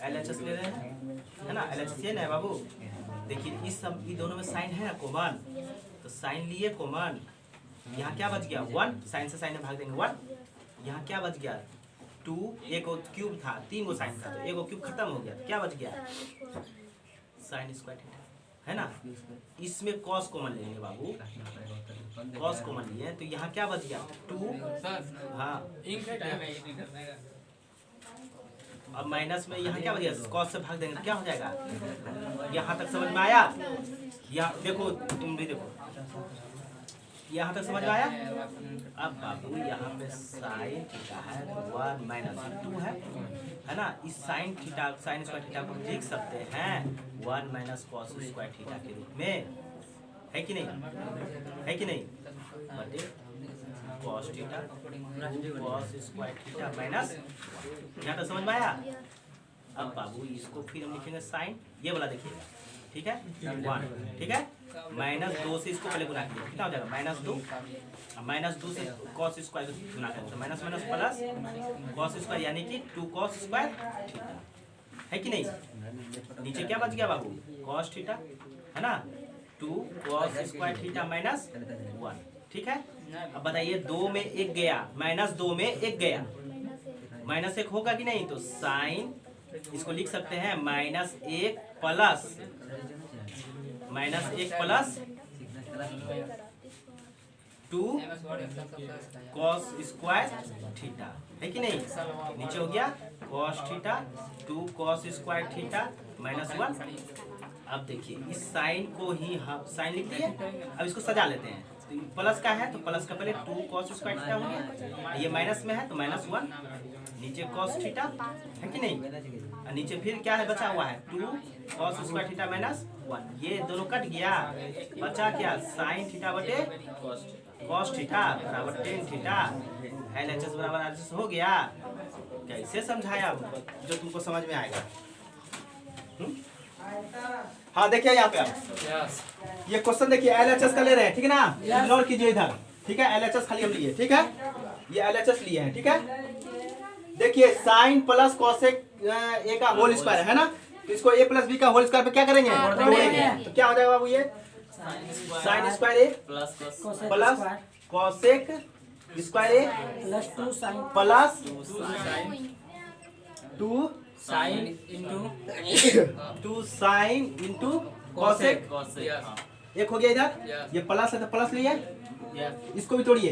LHS ले रहे हैं, है ना? LHS ये ना है बाबू। देखिए इस सब, ये दोनों में साइन है ना कॉमन, तो साइन लिए कॉमन। यहाँ क्या बच गया? 1। साइन से साइन में भाग देंगे 1। यहाँ क्या बच गया? 2। एक क्यूब था, 3 गो साइन था, तो एक क्यूब खत्म हो गया। क्या बच गया? साइन स्क्वायर थीटा, है ना? इसमें कॉस कॉमन लेंगे बाबू, कॉस कॉमन लिए, तो यहाँ क्या बच गया? 2। हाँ, अब माइनस में यहाँ क्या बच गया? कॉस से भाग देंगे तो क्या हो जाएगा? यहाँ तक समझ में आया? यहाँ देखो, तुम भी देखो, यहाँ तक समझ में आया? अब बाबू यहाँ पे साइन थीटा है, 1 - 2 है ना? इस sine theta, sine square theta को लिख सकते हैं 1 - कॉस स्क्वायर थीटा के रूप में, है कि नहीं? है कि नहीं? बटे cos theta cos square theta minus, यहाँ तक समझ में आया? अब बाबू इसको फिर हम लिखेंगे साइन, ये वाला देखिएगा, ठीक है? 1, ठीक है? -2 से इसको पहले गुना कीजिए, कितना हो जाएगा? -2। -2 से कॉस स्क्वायर गुना करें तो minus minus plus cos square, यानी कि 2 कॉस स्क्वायर थीटा, है कि नहीं? नीचे क्या बच गया बाबू? कॉस थीटा, है ना? 2 कॉस स्क्वायर थीटा माइनस 1, ठीक है? अब बताइए 2 में 1 गया, -2 में 1 गया, -1 होगा कि नहीं? तो साइन इसको लिख सकते हैं -1 plus -1 plus 2 cos square theta, है कि नहीं? नीचे हो गया cos theta 2 cos square theta -1। अब देखिए इस साइन को ही हम साइन लिख दिए, अब इसको सजा लेते हैं। तो प्लस का है तो प्लस का पहले 2 कॉस स्क्वायर थीटा हो गया, ये माइनस में है तो -1, नीचे कॉस थीटा, है कि नहीं? और नीचे फिर क्या है बचा हुआ है? 2 कॉस स्क्वायर थीटा -1, ये दोनों कट गया, बचा क्या? साइन थीटा बटे कॉस थीटा बराबर टेन थीटा, LHS बराबर RHS हो गया। कैसे समझाया जो तुमको समझ में आएगा? हाँ देखिए यहाँ पे आप ये क्वेश्चन देखिए, LHS का ले रहे हैं, ठीक है ना? इग्नोर कीजिए इधर, ठीक है? LHS खाली हम लिए, ठीक है? ये LHS लिए हैं, ठीक है? देखिए साइन प्लस कॉसेक ए का होल स्क्वायर है ना, तो इसको a प्लस बी का होल स्क्वायर पे क्या करेंगे? तोड़ेंगे। तो क्या हो जाएगा बाबू? ये sine square A plus cosec square A +2 sine plus 2 sine into 2 sine into cosec एक हो गया इधर, Yes. ये प्लस है तो प्लस लिए, यस इसको भी तोड़िए,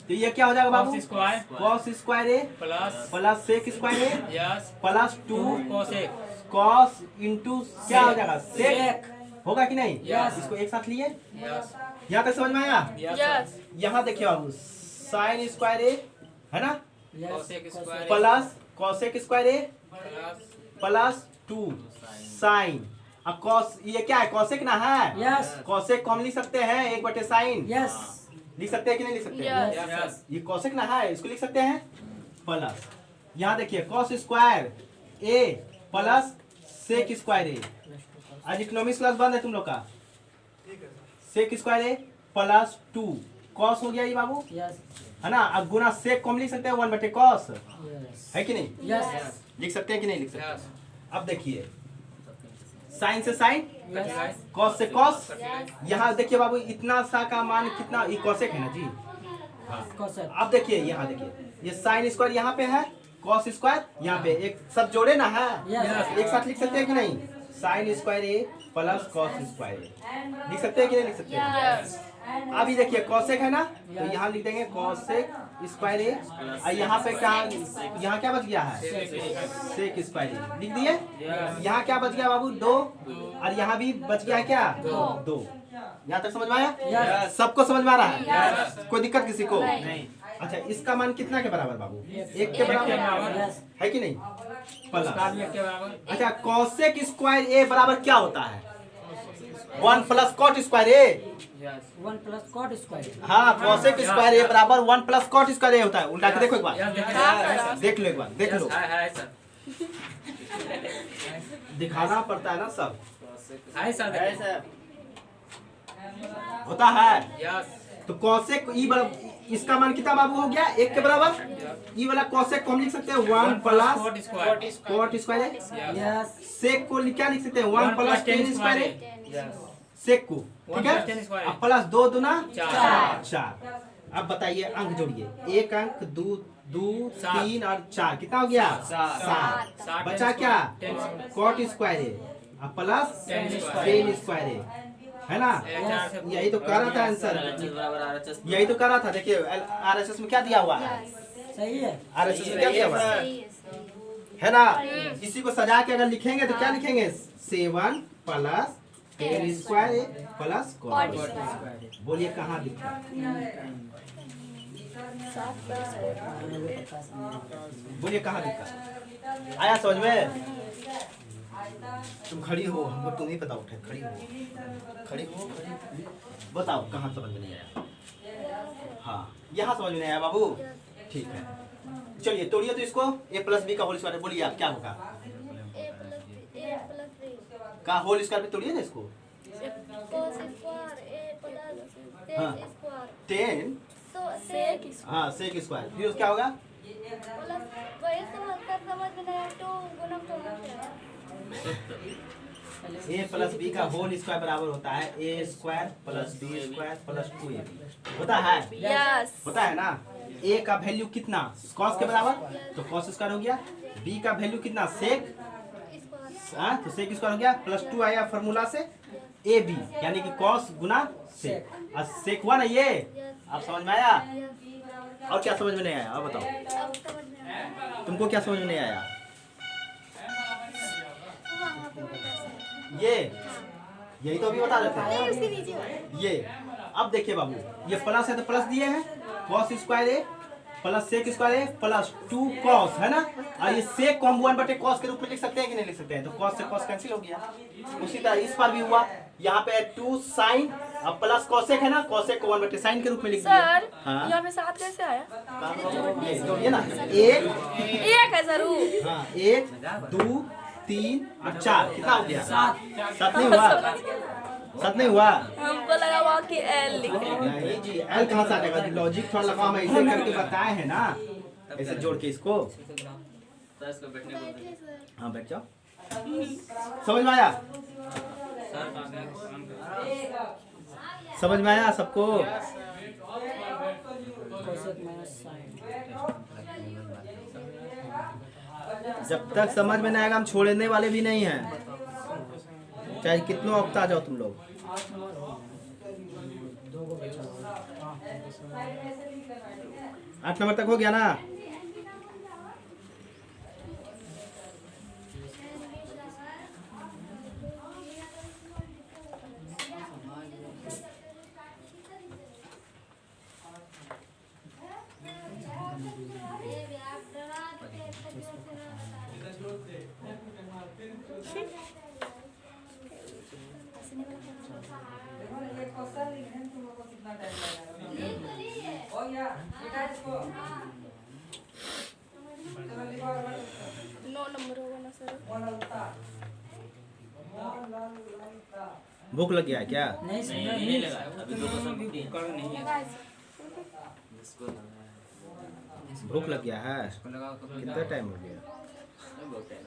तो ये क्या हो जाएगा बाबू? cos square cos square A plus plus sec square A yes plus 2 cosec cos into क्या हो जाएगा? सेक होगा कि नहीं? Yes. इसको एक साथ लिए, यस यहाँ तक समझ में आया? यस यहाँ देखिए बाबू, साइन स्क्वायर ए है ना cosec square plus cosec square A plus plus 2 sine, अब कॉस ये क्या है? कॉसेक ना है, यस कॉसेक को हम लिख सकते हैं 1/sin, यस लिख सकते हैं कि नहीं लिख सकते? Yes. यस ये कॉसेक ना है, इसको लिख सकते हैं प्लस, यहाँ देखिए cos square A plus sec square ए, आज इकोनॉमिक्स क्लास बंद है तुम लोग का, सेक स्क्वायर ए प्लस 2 कॉस हो गया ये बाबू, यस है ना? अब गुना सेक को हम लिख सकते हैं 1/cos, यस है कि नहीं? यस लिख सकते हैं कि नहीं लिख सकते? यस अब देखिए, साइन से साइन, यस कॉस से कॉस, यहाँ देखिए बाबू इतना सा का मान कितना, ये कॉसेक है ना जी। कोसेक अब देखिए यहाँ देखिए, ये साइन स्क्वायर यहाँ पे है, कॉस स्क्वायर यहाँ पे, एक सब जोड़े ना है, यस एक साथ लिख सकते हैं कि नहीं? Sign square A plus cos square ए, लिख सकते हैं कि नहीं लिख सकते हैं? अभी देखिए कॉसेक है ना, तो यहाँ लिख देंगे कॉसेक स्क्वायर ए, और यहाँ पे क्या, यहाँ क्या बच गया है? सेक स्क्वायर ए, लिख दिए। यहाँ क्या बच गया बाबू? 2, और यहाँ भी बच गया है क्या? 2। यहाँ तक समझ में आया? Yes. सबको समझ में आ रहा है? Yes. कोई दिक्कत किसी को? नहीं अच्छा, इसका मान कितना के बराबर बाबू? 1 के बराबर यस है कि नहीं? प्लस, के बराबर अच्छा कॉसेक स्क्वायर ए बराबर क्या होता है? 1 plus cot square A. Yes 1 plus cot square हाँ, कॉसेक स्क्वायर ए बराबर 1 प्लस कॉट स्क्वायर ए होता है। उल्टा के देखो एक बार, यस देख लो एक बार, देख लो, हाय सर दिखाना पड़ता है ना सब, हाय सर होता है। यस तो कॉसेक ई बराबर, इसका मान कितना बाबू हो गया? 1 के बराबर। ई वाला कॉसेक को हम लिख सकते हैं 1 plus cot square cot square A. Yes sec को क्या लिख सकते हैं? 1 plus ten square A, yes sec को, ठीक 1 plus 10 है? स्क्वायर। अब प्लस 2 दूना 4 4। अब बताइए अंक जोड़िए, 1 अंक 2 सात। 3 और 4 कितना हो गया? सात। 7। सात बचा टेन क्या? टेन कॉट स्क्वायर है, अब प्लस टेन टेन स्क्वायर है ना? यही तो कर रहा था आंसर, यही तो कर रहा था। देखिए RSS में क्या दिया हुआ है? सही है RSS में क्या दिया हुआ है? सही है है ना? इसी को सजा के अगर लिखेंगे तो क्या लिखेंगे? 7 plus ten square plus cot Cot square. बोलिए कहाँ दिखता है? बोलिए कहाँ दिखता है? आया समझ में? तुम खड़ी हो, हमको तो नहीं पता, उठे खड़ी हो, खड़ी हो, खड़ी हो। बताओ कहाँ समझ में नहीं आया? हाँ, यहाँ समझ में नहीं आया बाबू? ठीक है, चलिए तोड़िए तो इसको। a प्लस बी का होल स्क्वायर, बोलिए आप क्या होगा? ए प्लस बी का होल स्क्वायर पे तोड़िए ना इसको। cos स्क्वायर ए प्लस हाँ। सेक स्क्वायर 10 तो सेक हाँ सेक स्क्वायर, फिर क्या होगा? प्लस वही समझ में नहीं आया तो गुणा करना है a प्लस बी का होल स्क्वायर बराबर होता है a square plus B square plus 2ab होता है। यस होता है ना? a का वैल्यू कितना? cos के बराबर, तो cos स्क्वायर हो गया। b का वैल्यू कितना? sec, स्क्वायर हाँ तो sec स्क्वायर हो गया, प्लस 2 आया फॉर्मूला से ab, यानी कि cos गुना sec, और sec हुआ ना ये। आप समझ में आया? और क्या समझ में नहीं आया? अब बताओ, अब समझ में आया तुमको क्या समझ में नहीं आया? वहाँ पे बता सकते ये यही तो अभी बता रहे थे। नहीं उसके नीचे वाला ये अब देखिए बाबू, ये प्लस है तो प्लस दिए हैं, cos square A plus sec square A plus 2 cos, है ना? और ये सेक को हम 1/cos के रूप में लिख सकते हैं कि नहीं लिख सकते हैं? तो cos से cos कैंसिल हो गया। उसी तरह इस पर भी हुआ, यहाँ पे 2 sin अब प्लस cosec है ना, cosec को 1/sin के रूप में लिख दिया। सर हाँ यहाँ पे 7 कैसे आया? ये जोड़िए ना, 1 एक है जरूर हाँ 1 2 3 और 4 कितना हो गया? 7 नहीं हुआ? 7 नहीं हुआ? हमको लगा वहाँ की एल लिखे नहीं जी, एल कहाँ से आएगा? लॉजिक थोड़ा लगा, हम ऐसे करके बताए हैं ना, ऐसे जोड़ के इसको। बैठे सर हाँ बैठ जाओ, समझ में आया? समझ में आया सबको? कोसेक माइनस साइन जब तक समझ में नहीं आएगा हम छोड़ने वाले भी नहीं हैं, चाहे कितनों वक्त आ जाओ तुम लोग। 8 नंबर तक हो गया ना? नौ नंबर होगा ना सर? भूख लग गया है क्या? नहीं सर नहीं लगा अभी 2 कर नहीं है भूख लग गया है? इसको लगाओ तो कितना टाइम हो गया? बहुत टाइम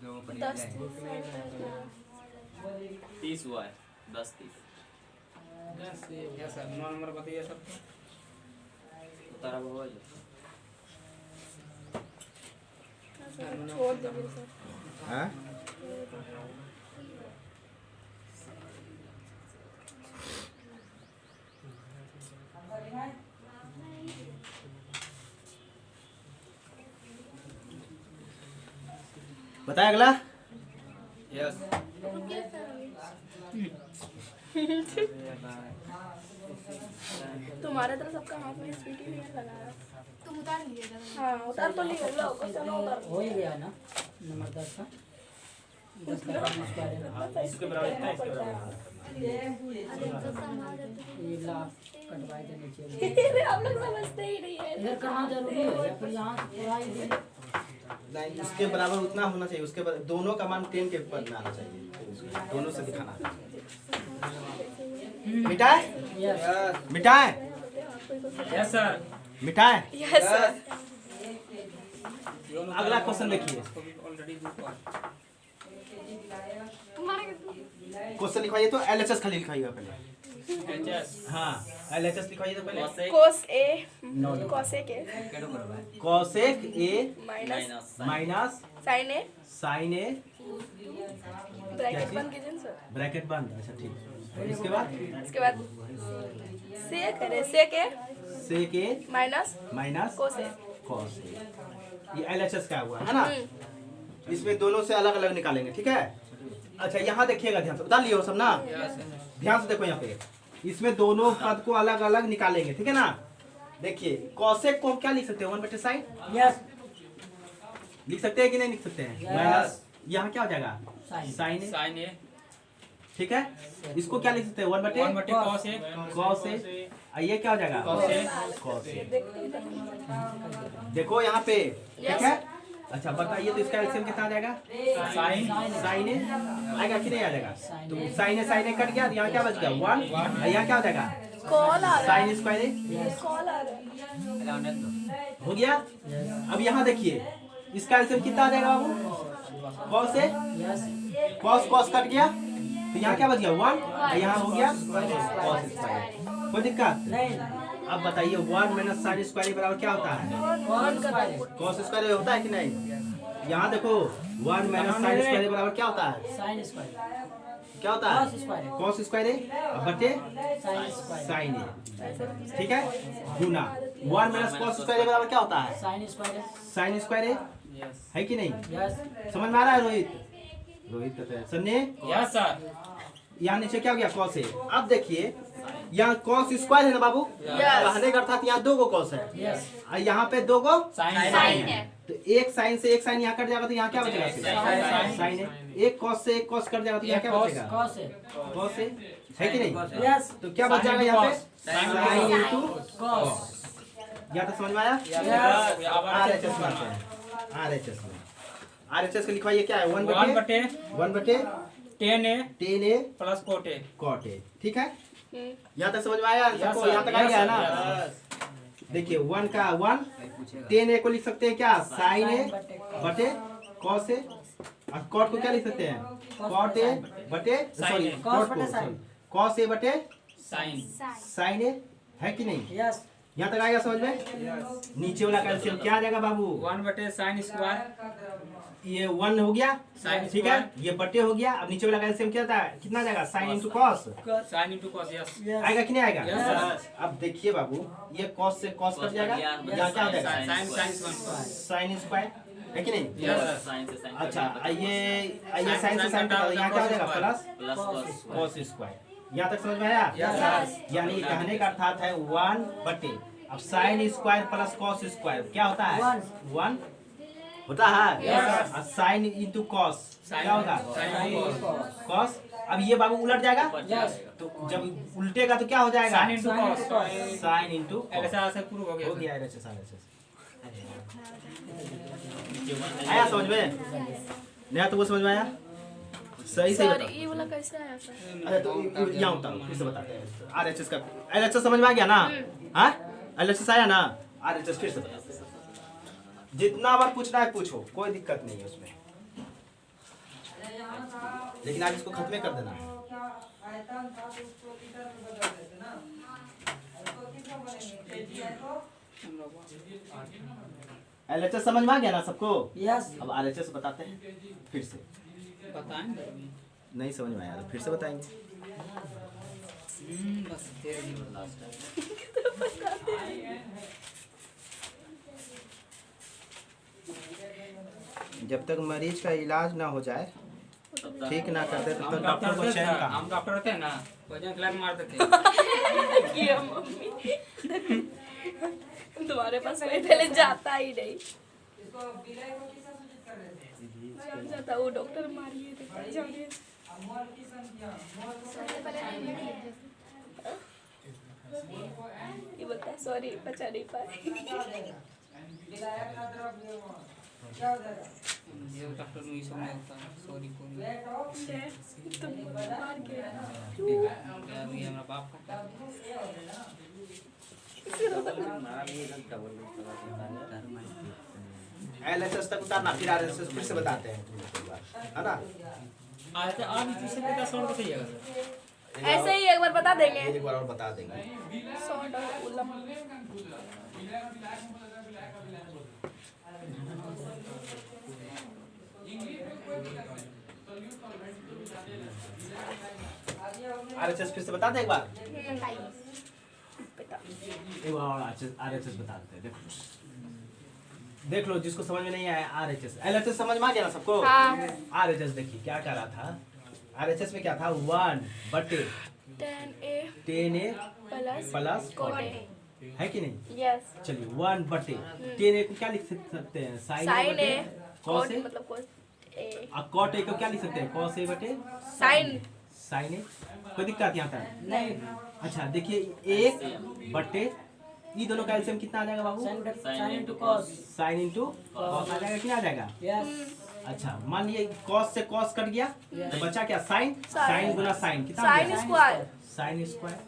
जो पनीर 10 है 30 हुआ है 10 30 सर 9 नंबर बताइए सर उतारा हुआ है छोड़ दीजिए सर। हाँ? बताया अगला? यस तुम्हारे तरह सबका हाथ में स्वीटी नहीं लगाया। तुम उतार लीजिएगा। हाँ उतार तो लिए लो कैसे ना उतार। हो ही गया ना नंबर 10 का 10 का स्क्वायर है। इसके बराबर इतना इसके बराबर अरे तो संभाल देते ये ला कटवाए थे नीचे अरे आप लोग समझते ही नहीं है। इधर करना जरूरी है या फिर यहाँ पूरा ही दे नहीं, उसके बराबर उतना होना चाहिए। उसके दोनों का मान 10 के ऊपर में आना चाहिए। दोनों से दिखाना। मिटाए? यस मिटाए? यस सर मिटाए? Yes sir. अगला क्वेश्चन देखिए। ऑलरेडी तुम्हारा क्वेश्चन लिखवाइए तो LHS खाली लिखवाइएगा पहले। एचएस हाँ, LHS लिखवाइए तो पहले। कोस ए कोसेक ए केडो बराबर है cosec A minus minus sine A sine A bracket बंद कीजिए ना सर। ब्रैकेट बंद। अच्छा ठीक। और इसके बाद इसके बाद सेक है सेक A sec A minus minus cos A. Cos A। ये LHS का हुआ है ना? इसमें दोनों से अलग अलग निकालेंगे, ठीक है? अच्छा यहाँ देखिएगा ध्यान से, बता लिए हो सब ना? ध्यान से देखो यहाँ पे, इसमें दोनों पद को अलग अलग निकालेंगे, ठीक है ना? देखिए कॉसेक को हम क्या लिख सकते हैं? 1/sin यस लिख सकते हैं कि नहीं लिख सकते हैं? माइनस यहाँ क्या हो जाएगा? साइन ए, साइन ए ठीक है? इसको क्या लिख सकते हैं? 1/cos ए। ये क्या हो जाएगा? cos ए। देखो यहाँ पे, ठीक है? अच्छा बताइए तो इसका एलसीएम कितना आ जाएगा? साइन ए आएगा कि नहीं आ जाएगा? तो साइन ए कट गया, यहाँ क्या बच गया? 1। यहाँ क्या हो जाएगा? कॉल आ रहा है। साइन स्क्वायर ए कॉल आ रहा है। हो गया। अब यहाँ देखिए इसका एलसीएम कितना आ जाएगा बाबू? कॉस ए कॉस कट गया, तो यहाँ क्या बच गया? 1। यहाँ हो गया कॉस स्क्वायर। कोई दिक्कत नहीं अब बताइए 1 माइनस साइन स्क्वायर बराबर क्या होता है? कॉस स्क्वायर होता है कि नहीं? यहाँ देखो 1 माइनस साइन स्क्वायर बराबर क्या होता है? साइन स्क्वायर क्या होता है? कॉस स्क्वायर बटे साइन स्क्वायर साइन ए, ठीक है? गुना 1 माइनस कॉस स्क्वायर बराबर क्या होता है? साइन स्क्वायर साइन स्क्वायर है कि नहीं? यस समझ में आ रहा है रोहित? रोहित कहते हैं सन्ने। यस सर यहाँ नीचे क्या हो गया? कॉस है। अब देखिए यहाँ कॉस स्क्वायर है ना बाबू? कहने का अर्थात यहाँ 2 कॉस है यस और यहाँ पे 2 साइन है। तो एक साइन से एक साइन यहाँ कट जाएगा तो यहाँ क्या बचेगा? साइन है। एक कॉस से एक कॉस कट जाएगा तो यहाँ क्या बचेगा? कॉस है कॉस है कि नहीं? यस तो क्या बच जाएगा यहाँ पे? Sin साइन इनटू कॉस यहाँ तक समझ में आया? RHS में आते हैं। RHS को लिखवाइए क्या है? 1/10 10 A 10 A plus cot A cot A, ठीक है? यहाँ तक समझ में आया सबको? यहाँ तक आ गया है ना? देखिए 1 का 1 10 ए को लिख सकते हैं क्या? साइन ए बटे कॉस ए। और कॉट को क्या लिख सकते हैं? कॉट ए बटे सॉरी कॉस बटे साइन। कॉस ए बटे साइन साइन ए, है कि नहीं? यस यहाँ तक आएगा समझ में? नीचे वाला का एलसीएम क्या आ जाएगा बाबू? 1/sin²। ये 1 हो गया, Sin ठीक है, square। ये बटे हो गया। अब नीचे वाला का एलसीएम क्या था? कितना जाएगा? Sign into cos sin into cos, yes। आएगा कि नहीं आएगा? Yes। अब देखिए बाबू, ये कॉस से कॉस कट जाएगा, यहाँ क्या हो जाएगा? साइन स्क्वायर है कि नहीं? Yes। अच्छा, ये साइन से साइन कटा, यहाँ क्या हो जाएगा? Plus cos square. यहाँ तक समझ में आया? यानी कहने का अर्थात है 1 बटे, अब sign square plus cos square क्या होता है? 1 होता है। और साइन इंटू कॉस क्या होगा? कॉस। अब ये बाबू उलट जाएगा, तो जब उल्टेगा तो क्या हो जाएगा? sin into cos। Sine into ऐसा ऐसे प्रूव हो हो गया। गया। आया समझ में? नया तो वो समझ में आया? सही सर बता। ये वाला कैसे आया सर? अरे तो यहाँ उतारो, फिर से बताते हैं। आरएचएस का एलएचएस समझ में आ गया ना? हाँ, एलएचएस आया ना? आरएचएस फिर से बताते हैं। जितना बार पूछना है पूछो, कोई दिक्कत नहीं है उसमें, लेकिन आज इसको खत्म कर देना है। एलएचएस समझ में आ गया ना सबको? यस। अब आरएचएस बताते हैं फिर से। बताएंगे नहीं समझ में आया तो फिर से बताएंगे। बस तेरे लिए लास्ट जब तक मरीज का इलाज ना हो जाए, ठीक ना करते तब तक डॉक्टर को चैन का। हम डॉक्टर होते हैं ना, वजन क्लैक मार देते हैं। किया मम्मी तुम्हारे पास कोई पहले जाता ही नहीं जाता, वो डॉक्टर मारिए थे जाने। ये बोलता है सॉरी बचा नहीं पाए। ये डॉक्टर नहीं समझ होता, सॉरी कोई तुम मार के ये हमारा बाप का एलएचएस तक उतारना, फिर आरएचएस फिर से बताते हैं तुम लोग को एक बार, है ना? आज आज इसे पता सॉल्व बताइएगा। ऐसे ही एक बार बता देंगे। एक बार और बता देंगे। सॉर्ट ऑफ उलम आरएचएस फिर से बता दे एक बार। एक बार और आरएचएस बता देते हैं। देखो देख लो, जिसको समझ में नहीं आया आरएचएस। एलएचएस समझ में आ गया ना सबको? हाँ। आरएचएस देखिए क्या कर रहा था। आरएचएस में क्या था? 1 बटे 10a प्लस cot A। है कि नहीं? यस। चलिए 1 बटे 10a को क्या लिख सकते हैं? साइन बटे ए cos cot a। मतलब cos ए अब cot a को क्या लिख सकते हैं? cos a बटे साइन sin a। कोई दिक्कत यहाँ तक? नहीं। अच्छा देखिए 1 बटे, ये दोनों का एलसीएम कितना आ जाएगा बाबू? Sine into cos. Sine into cos आ जाएगा, कितना आ जाएगा? यस। अच्छा मान लिए कॉस से कॉस कट गया तो बचा क्या? साइन। साइन गुना साइन कितना? Sign square sine square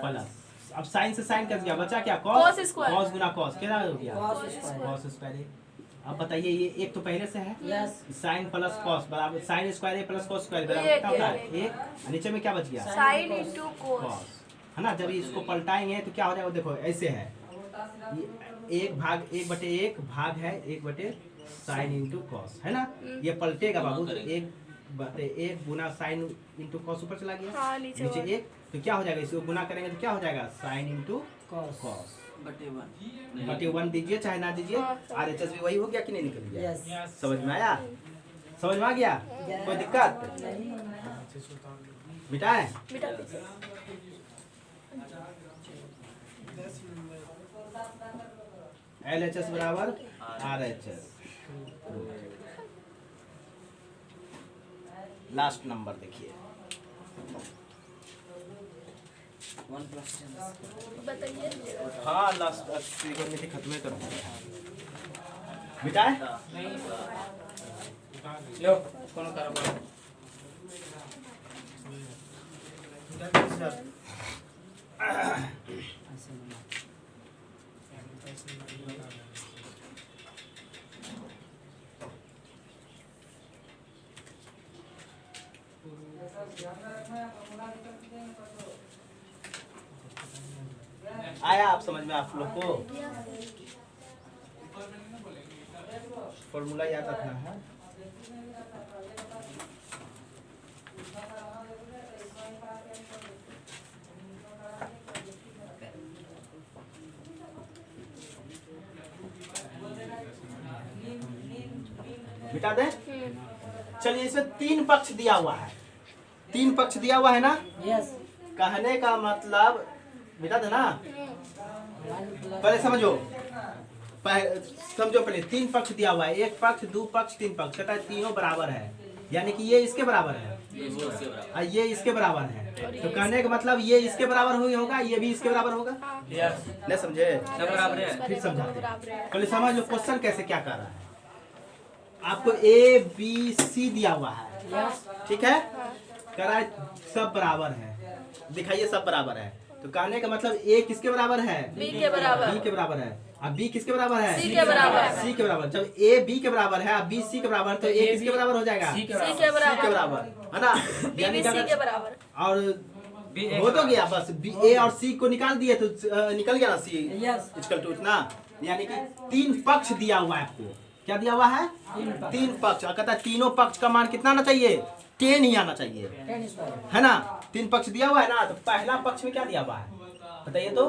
plus, अब साइन से साइन कट गया, बचा क्या? Cos square। कॉस गुना कॉस कितना हो गया? Cos square। Cos square. अब बताइए ये एक तो पहले से है, यस। साइन प्लस कॉस बराबर sign square A plus cos square बराबर एक, कितना होता एक, है? एक। नीचे में क्या बच गया? साइन इंटू कोस कॉस, है ना? जब इसको पलटाएंगे तो क्या हो जाएगा? देखो ऐसे है, ये 1 बटे 1 भाग है 1 बटे साइन इंटू कॉस, है ना? ये पलटेगा बाबू, तो 1 बटे 1 गुना साइन इंटू कॉस ऊपर चला गया, हाँ, नीचे नीचे और। 1, तो क्या हो जाएगा? इसको गुना करेंगे तो क्या हो जाएगा? Sign into cos. कॉस बटे बटे 1 दीजिए चाहे ना दीजिए। हाँ, समझ। आरएचएस भी वही हो गया कि नहीं निकल गया? यस। समझ में आया? समझ में आ गया? कोई दिक्कत? मिटाएं? मिटा दीजिए। एलएचएस बराबर आरएचएस। लास्ट नंबर देखिए, 1+10। बताइए। हाँ लास्ट ट्रिगोनोमेट्री खत्म कर दिया। मिटाएं? लो कौन करा बोलो। आया आप समझ में आप लोग को? फॉर्मूला याद रखना है। मिटा दे। चलिए इसमें 3 पक्ष दिया हुआ है, 3 पक्ष दिया हुआ है ना। यस कहने का मतलब मिटा दे ना। पहले समझो, समझो पहले 3 पक्ष दिया हुआ है, 1 पक्ष 2 पक्ष 3 पक्ष, कहता है तीनों बराबर है, यानी कि ये इसके बराबर है और ये इसके बराबर है। तो कहने का मतलब ये इसके बराबर होगा, ये भी इसके बराबर होगा। नहीं समझे? सब बराबर है। फिर समझाते हैं। पहले समझ लो क्वेश्चन कैसे क्या कर रहा है। आपको A B C दिया हुआ है, ठीक है, कह रहा है सब बराबर है, दिखाइए सब बराबर है। तो कहने का मतलब A किसके बराबर है? B के बराबर। B के बराबर है। अब B किसके बराबर है? C के बराबर। C के बराबर। जब A B के बराबर है, B C के बराबर, तो A किसके बराबर हो जाएगा? C के C के बराबर। बराबर, है ना? B यानी भी C कि के बराबर। और हो तो गया बस। A और C को निकाल दिए तो निकल गया ना C यस इक्वल टू इतना। यानी कि 3 पक्ष दिया हुआ है आपको। क्या दिया हुआ है? 3 पक्ष। और कहता है तीनों पक्ष का मान कितना आना चाहिए? 10 ही आना चाहिए, 10 स्क्वायर है ना। 3 पक्ष दिया हुआ है ना। तो पहला पक्ष में क्या दिया हुआ है बताइए तो?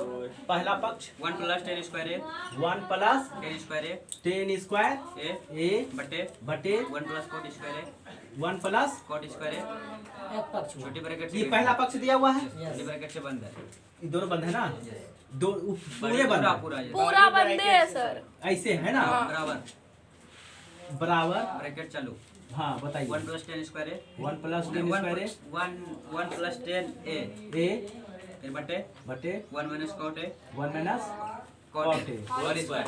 पहला पक्ष 1 प्लस 10 स्क्वायर है, 1 प्लस 10 स्क्वायर है, 10 स्क्वायर ए ए बटे बटे 1 प्लस कोट स्क्वायर है, 1 प्लस, कोट स्क्वायर है, एक पक्ष हुआ। छोटी ब्रैकेट से ये पहला पक्ष दिया हुआ है, छोटी ब्रैकेट से बंद है। ये दोनों बंद है ना, दो पूरे बंद पूरा है। पूरा ये पूरा बंदे है सर। ऐसे है ना, बराबर बराबर। ब्रैकेट चालू। हाँ बताइए। 1 प्लस 10 स्क्वायर है, 1 प्लस 10 स्क्वायर है 1 प्लस 10 ए ए फिर बटे बटे 1 माइनस कोट है, 1 माइनस कोट कोट है, है, होल स्क्वायर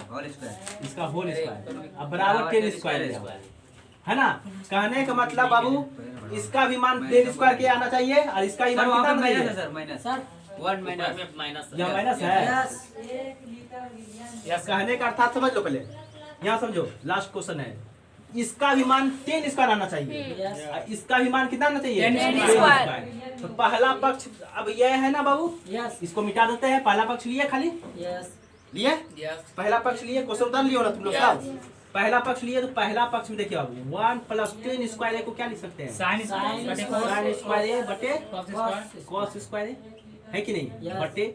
इसका होल स्क्वायर। अब बराबर 10 स्क्वायर है ना। कहने का मतलब बाबू इसका भी मान 10 स्क्वायर के आना चाहिए और इसका भी सर मान वहाँ कितना पे आना माइनस है चाहिए? सर, माइनस सर 1 माइनस यहाँ माइनस है। यस कहने का अर्थात समझ लो पहले, यहाँ समझो। लास्ट क्वेश्चन है, इसका भी मान 10 स्क्वायर आना चाहिए यस और इसका भी मान कितना आना चाहिए? 10 10 स्क्वायर। तो पहला पक्ष अब ये है ना बाबू, यस इसको मिटा देते हैं। पहला पक्ष लिए खाली यस लिए, पहला पक्ष लिए, क्वेश्चन उतार लियो ना तुम लोग सब। पहला पक्ष लिए तो पहला पक्ष में देखिए बाबू 1 प्लस 10 स्क्वायर को क्या लिख सकते हैं? साइन साइन स्क्वायर ए बटे कॉस कॉस स्क्वायर है कि नहीं? Yes. बटे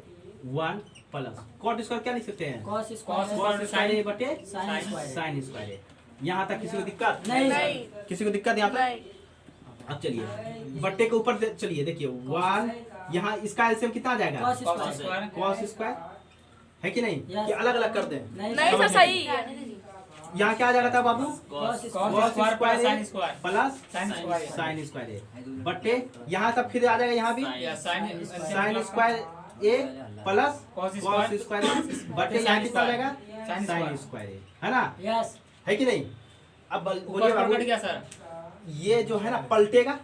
1 प्लस कॉट स्क्वायर क्या लिख सकते हैं? कॉस कॉस स्क्वायर स्क्वायर ए बटे साइन स्क्वायर साइन स्क्वायर ए। यहाँ तक किसी को दिक्कत? नहीं किसी को दिक्कत यहाँ तक? नहीं। अब चलिए बट्टे के ऊपर चलिए, देखिए 1, यहाँ इसका एलसीएम कितना आ जाएगा? कॉस स्क्वायर कॉस स्क्वायर है कि नहीं? Yes. कि अलग अलग कर दें? नहीं सर सही है। यहाँ क्या आ जाएगा था बाबू? Cos cos square sine square plus sine square sine square A बट्टे यहाँ तक फिर आ जाएगा यहाँ भी sine sine square A plus Cos cos square बटे यहाँ कितना आ जाएगा? Sin साइन स्क्वायर ए, है ना? यस है कि नहीं? अब बोलिए ऊपर बाबू, कट गया सर। ये जो है ना पलटेगा।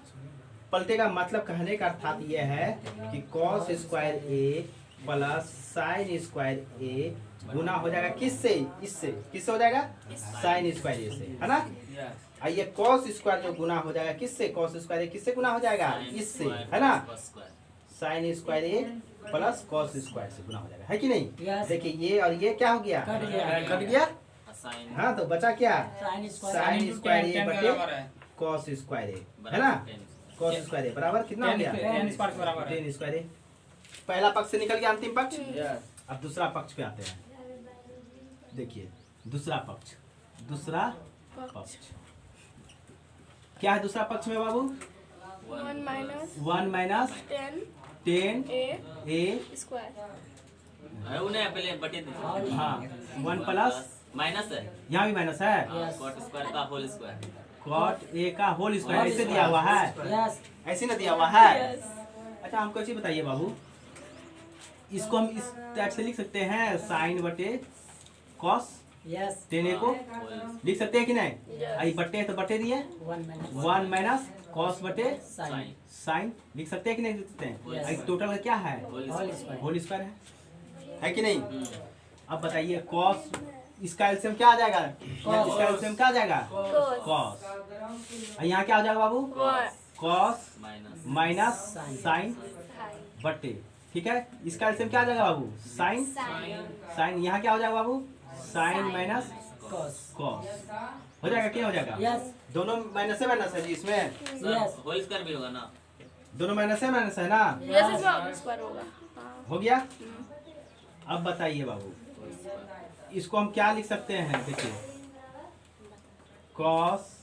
पलटेगा मतलब कहने का अर्थात ये है कि cos square A plus sine square ए गुना हो जाएगा किससे? इससे। किससे हो जाएगा? साइन स्क्वायर ए से, है ना? और ये कॉस स्क्वायर जो गुना हो जाएगा किससे? कॉस स्क्वायर ए किससे गुना हो जाएगा? इससे, है ना? Sign square A plus cos square से गुना हो जाएगा, है कि नहीं? Yes. देखिए ये और ये क्या हो गया? कट गया। कट गया। हाँ तो बचा क्या? साइन स्क्वायर साइन स्क्वायर ए बटे बराबर है कॉस स्क्वायर ए, है ना? कॉस स्क्वायर ए बराबर कितना हो गया? 10 स्क्वायर के बराबर है। 10 स्क्वायर ए। पहला पक्ष से निकल गया अंतिम पक्ष। अब दूसरा पक्ष पे आते हैं। देखिए दूसरा पक्ष, दूसरा पक्ष क्या है? दूसरा पक्ष में बाबू 1 माइनस 1 माइनस 10 10 ए ए, स्क्वायर। हाँ 1 प्लस माइनस है, यहाँ भी माइनस है, कॉट स्क्वायर का होल स्क्वायर। कॉट ए का होल स्क्वायर ऐसे दिया हुआ है, यस ऐसे ना दिया हुआ है। अच्छा हमको ऐसे बताइए बाबू, इसको हम इस टाइप से लिख सकते हैं, साइन बटे कॉस यस 10 ए को लिख सकते हैं कि नहीं? Yes. आई बटे है तो बटे दिए, 1 माइनस कॉस बटे साइन साइन लिख सकते हैं कि नहीं लिख सकते हैं? Yes. आई टोटल का क्या है? होल स्क्वायर होल स्क्वायर है कि नहीं? अब बताइए कॉस, इसका एलसीएम क्या आ जाएगा? इसका एलसीएम क्या आ जाएगा? cos cos. और यहाँ क्या हो जाएगा बाबू? 1 cos minus minus Sin. Sine बटे ठीक है, इसका एलसीएम क्या आ जाएगा बाबू? साइन। साइन यहाँ क्या हो जाएगा बाबू? Sine minus cos. कॉस हो जाएगा, क्या हो जाएगा? यस दोनों माइनस है जी इसमें, यस होल स्क्वायर भी होगा ना? दोनों माइनस है ना? यस इसमें स्क्वायर होगा। हाँ। हो गया। अब बताइए बाबू, इसको हम क्या लिख सकते हैं? देखिए कॉस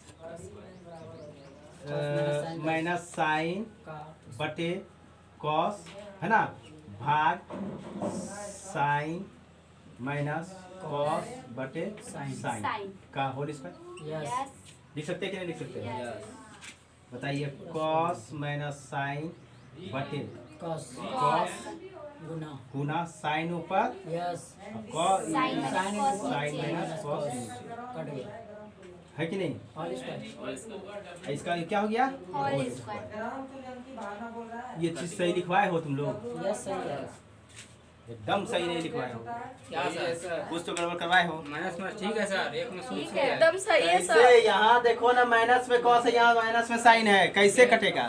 माइनस साइन का बटे कॉस है ना, भाग साइन माइनस कॉस बटे साइन। साइन का होल स्क्वायर यस लिख सकते हैं कि नहीं लिख सकते हैं? बताइए कॉस माइनस साइन बटे कॉस कॉस गुना गुना साइन ऊपर yes cos sine sine minus cos minus cos cut गया है कि नहीं? Whole square whole square. इसका क्या हो गया? Whole square. ये चीज सही लिखवाए हो तुम लोग? यस सही है एकदम सही नहीं लिखवाए हो, क्या सर? कुछ तो गड़बड़ करवाए हो। माइनस में ठीक है सर, एक में ठीक सूत्र है, है। एकदम सही है कैसे? सर। यहाँ देखो ना, माइनस में कॉस है, यहाँ माइनस में साइन है, कैसे कटेगा?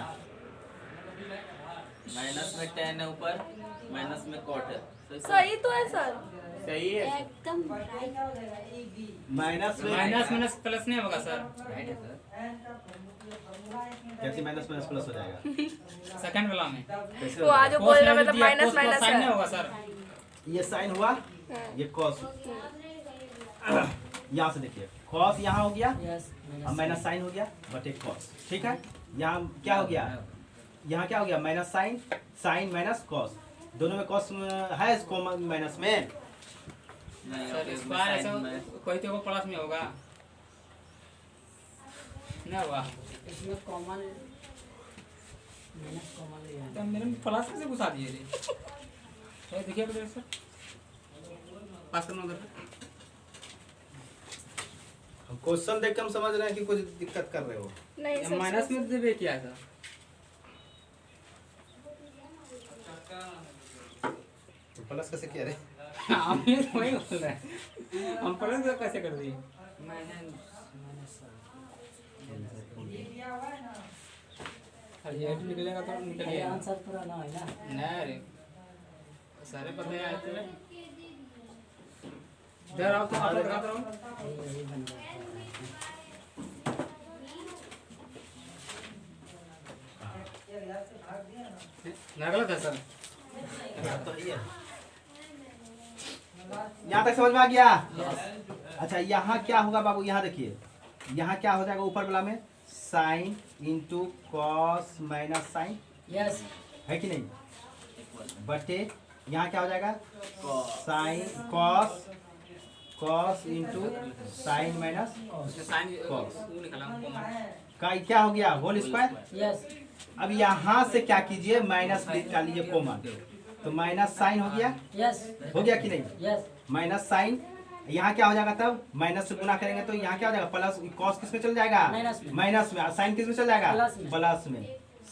माइनस में टेन है ऊपर, माइनस में कॉट है। सही तो है सर। सही है। एकदम राइट। माइनस में माइनस माइनस प्लस नहीं होगा सर? राइट है सर। कैसे माइनस माइनस प्लस हो जाएगा? सेकंड वाला में कैसे तो होगा? आज वो बोल रहा मतलब माइनस माइनस साइन नहीं है। होगा सर? ये साइन हुआ, ये कॉस। यहाँ से देखिए कॉस यहाँ हो गया, यस अब माइनस साइन हो गया बटे कॉस। ठीक है, यहाँ क्या हो गया? यहाँ क्या हो गया? Minus sine, sine minus cos, दोनों में कॉस है कॉमन माइनस में। नहीं, सर okay, स्क्वायर ऐसा साइन में कोई तो प्लस में होगा नहीं होगा? इसमें कॉमन माइनस कॉमन ले तो मेरे में प्लस कैसे घुसा दिए रे? तो देखिए तो सर पास करना उधर। क्वेश्चन देख के हम समझ रहे हैं कि कुछ दिक्कत कर रहे हो। नहीं सर। माइनस में देवे क्या सर? तो प्लस कैसे किया रे? हम ये वही बोल रहे हैं, हम प्लस कैसे कर दिए? माइनस अरे ये निकलेगा तो निकल ये गया। आंसर पूरा ना है ना नहीं रे, सारे पता है आते इधर आओ तो आप लोग दिखाते रहो। ये बन गया ना गलत है सर? यहाँ तक समझ में आ गया? अच्छा यहाँ क्या होगा बाबू? यहाँ देखिए, यहाँ क्या हो जाएगा ऊपर वाला में? Sine into cos minus sine, yes है कि नहीं? बटे यहाँ क्या हो जाएगा? Sine cos, cos into sine minus उसने साइन कॉस वो निकाला कॉमन। का क्या हो गया? Whole square. यस अब यहाँ से क्या कीजिए? माइनस निकालिए कॉमन, तो माइनस साइन हो गया। यस हो गया कि नहीं? यस माइनस साइन, यहाँ क्या हो जाएगा? तब माइनस से गुना करेंगे तो यहाँ क्या हो जाएगा? प्लस। कॉस किस में चल जाएगा? माइनस में। माइनस में। साइन किस में चल जाएगा? प्लस में। प्लस में।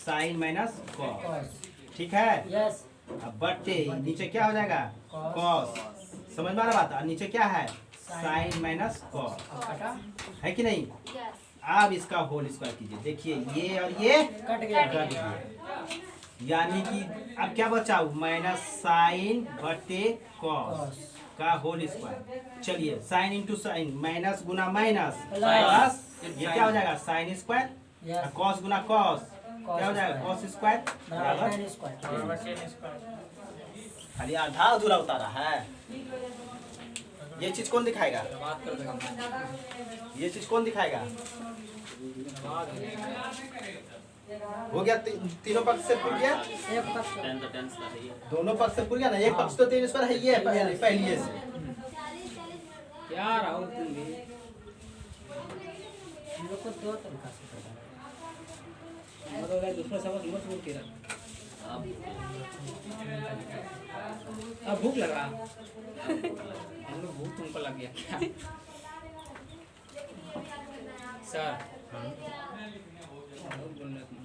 साइन माइनस कॉस, कॉस ठीक है। यस अब बटे नीचे क्या हो जाएगा? कॉस। कॉस। समझ में आ रहा बात? और नीचे क्या है? साइन माइनस कॉस, कटा है कि नहीं? यस। अब इसका होल स्क्वायर कीजिए। देखिए ये और ये कट गया कट गया, यानी कि अब क्या बचा? माइनस साइन बटे कॉस कॉस का होल स्क्वायर। चलिए साइन इंटू साइन, माइनस गुना माइनस प्लस। प्लस, ये क्या हो जाएगा? Sign square. यस कॉस गुना कॉस क्या हो जाएगा? स्क्वायर। कॉस स्क्वायर बराबर बराबर tan स्क्वायर खाली आधा अधूरा उतारा है। ये चीज कौन दिखाएगा? बात कर देगा। ये चीज कौन दिखाएगा? हो गया? तीनों पक्ष से पूछ गया, एक पक्ष टेन तो टेन का है ये। दोनों पक्ष से पूछ गया ना। एक पक्ष तो 3 स्क्वायर है, ये पहले से। क्या राहुल तुम भी हम लोग को दो तरीका से करना है। मतलब दूसरा सबक मत बोल के रख। अब भूख लगा, हम लोग भूख तुमको लग गया क्या? सर बोल रहे तुम।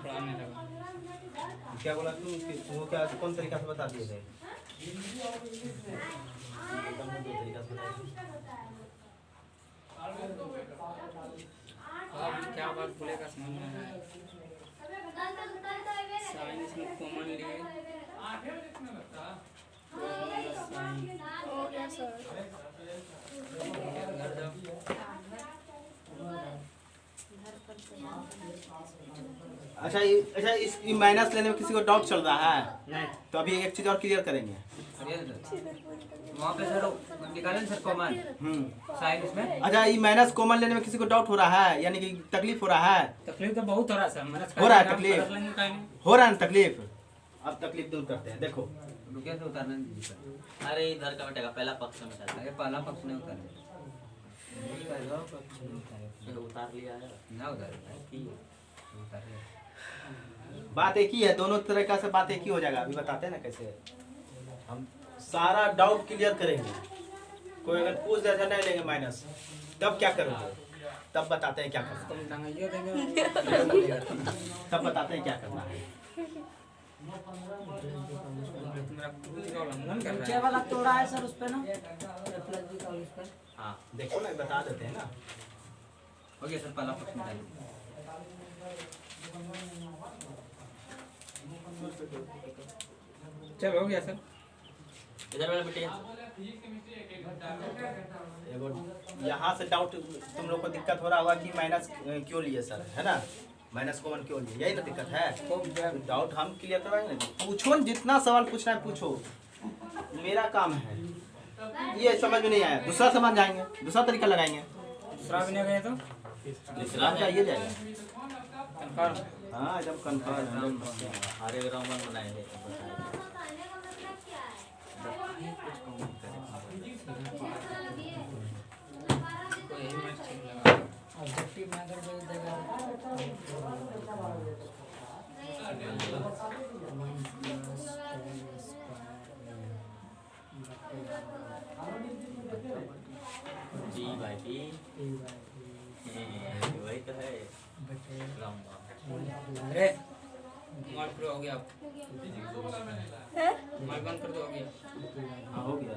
पढ़ाने लगा। क्या बोला तुम वो क्या कौन तरीका से बता दिए थे? दो तरीका से बताइए। अब क्या बात बोलेगा समझ में आया। साइंस में कॉमन लिए हो गया सर। घर जाओ। अच्छा इस माइनस लेने में किसी को डाउट चल रहा है? नहीं। तो अभी एक चीज और क्लियर करेंगे। वहाँ पे सर निकालें सर कॉमन साइन इसमें। अच्छा ये माइनस कॉमन लेने में किसी को डाउट हो रहा है, यानी कि तकलीफ हो रहा है? तकलीफ तो बहुत हो रहा है सर। हो रहा है तकलीफ? हो रहा है ना तकलीफ? अब तकलीफ दूर करते हैं। देखो रुकिए तो उतारने दीजिए सर। अरे इधर का बेटेगा पहला पक्ष में चल अरे पहला पक्ष नहीं उतारे उतार लिया है ना उतारे उतारे बात एक ही है, दोनों तरीका से बात एक ही हो जाएगा। अभी बताते हैं ना कैसे हम सारा डाउट क्लियर करेंगे। कोई अगर पूछ दे नहीं लेंगे माइनस, तब क्या करोगे? तब बताते हैं क्या करना है। तब बताते हैं क्या करना है। नीचे वाला तोड़ा है सर उस पे ना प्लस भी का उस पे। हाँ देखो ना बता देते हैं ना। हो गया सर पहला पक्ष निकालिए। चल हो गया सर। इधर वाला बेटे एगो यहाँ से डाउट तुम लोग को दिक्कत हो रहा होगा कि माइनस क्यों लिए सर, है ना? माइनस कॉमन क्यों लिए, यही ना दिक्कत है। डाउट हम क्लियर करवाएंगे ना। पूछो न, जितना सवाल पूछना है पूछो, मेरा काम है। ये समझ में नहीं आया, दूसरा समझ जाएंगे, दूसरा तरीका लगाएंगे। दूसरा भी नहीं गए तो दूसरा जाइए जाएगा। कंफर्म। हाँ एकदम कन्फर्म। हरे रोमन बनाए हैं कोई यही मैच ठीक लगा। ऑब्जेक्टिव में अगर जो देगा डी बाई डी वही तो है लंबा। अरे मोबाइल पूरा हो गया। मोबाइल बंद कर दो, हो गया। हाँ हो गया।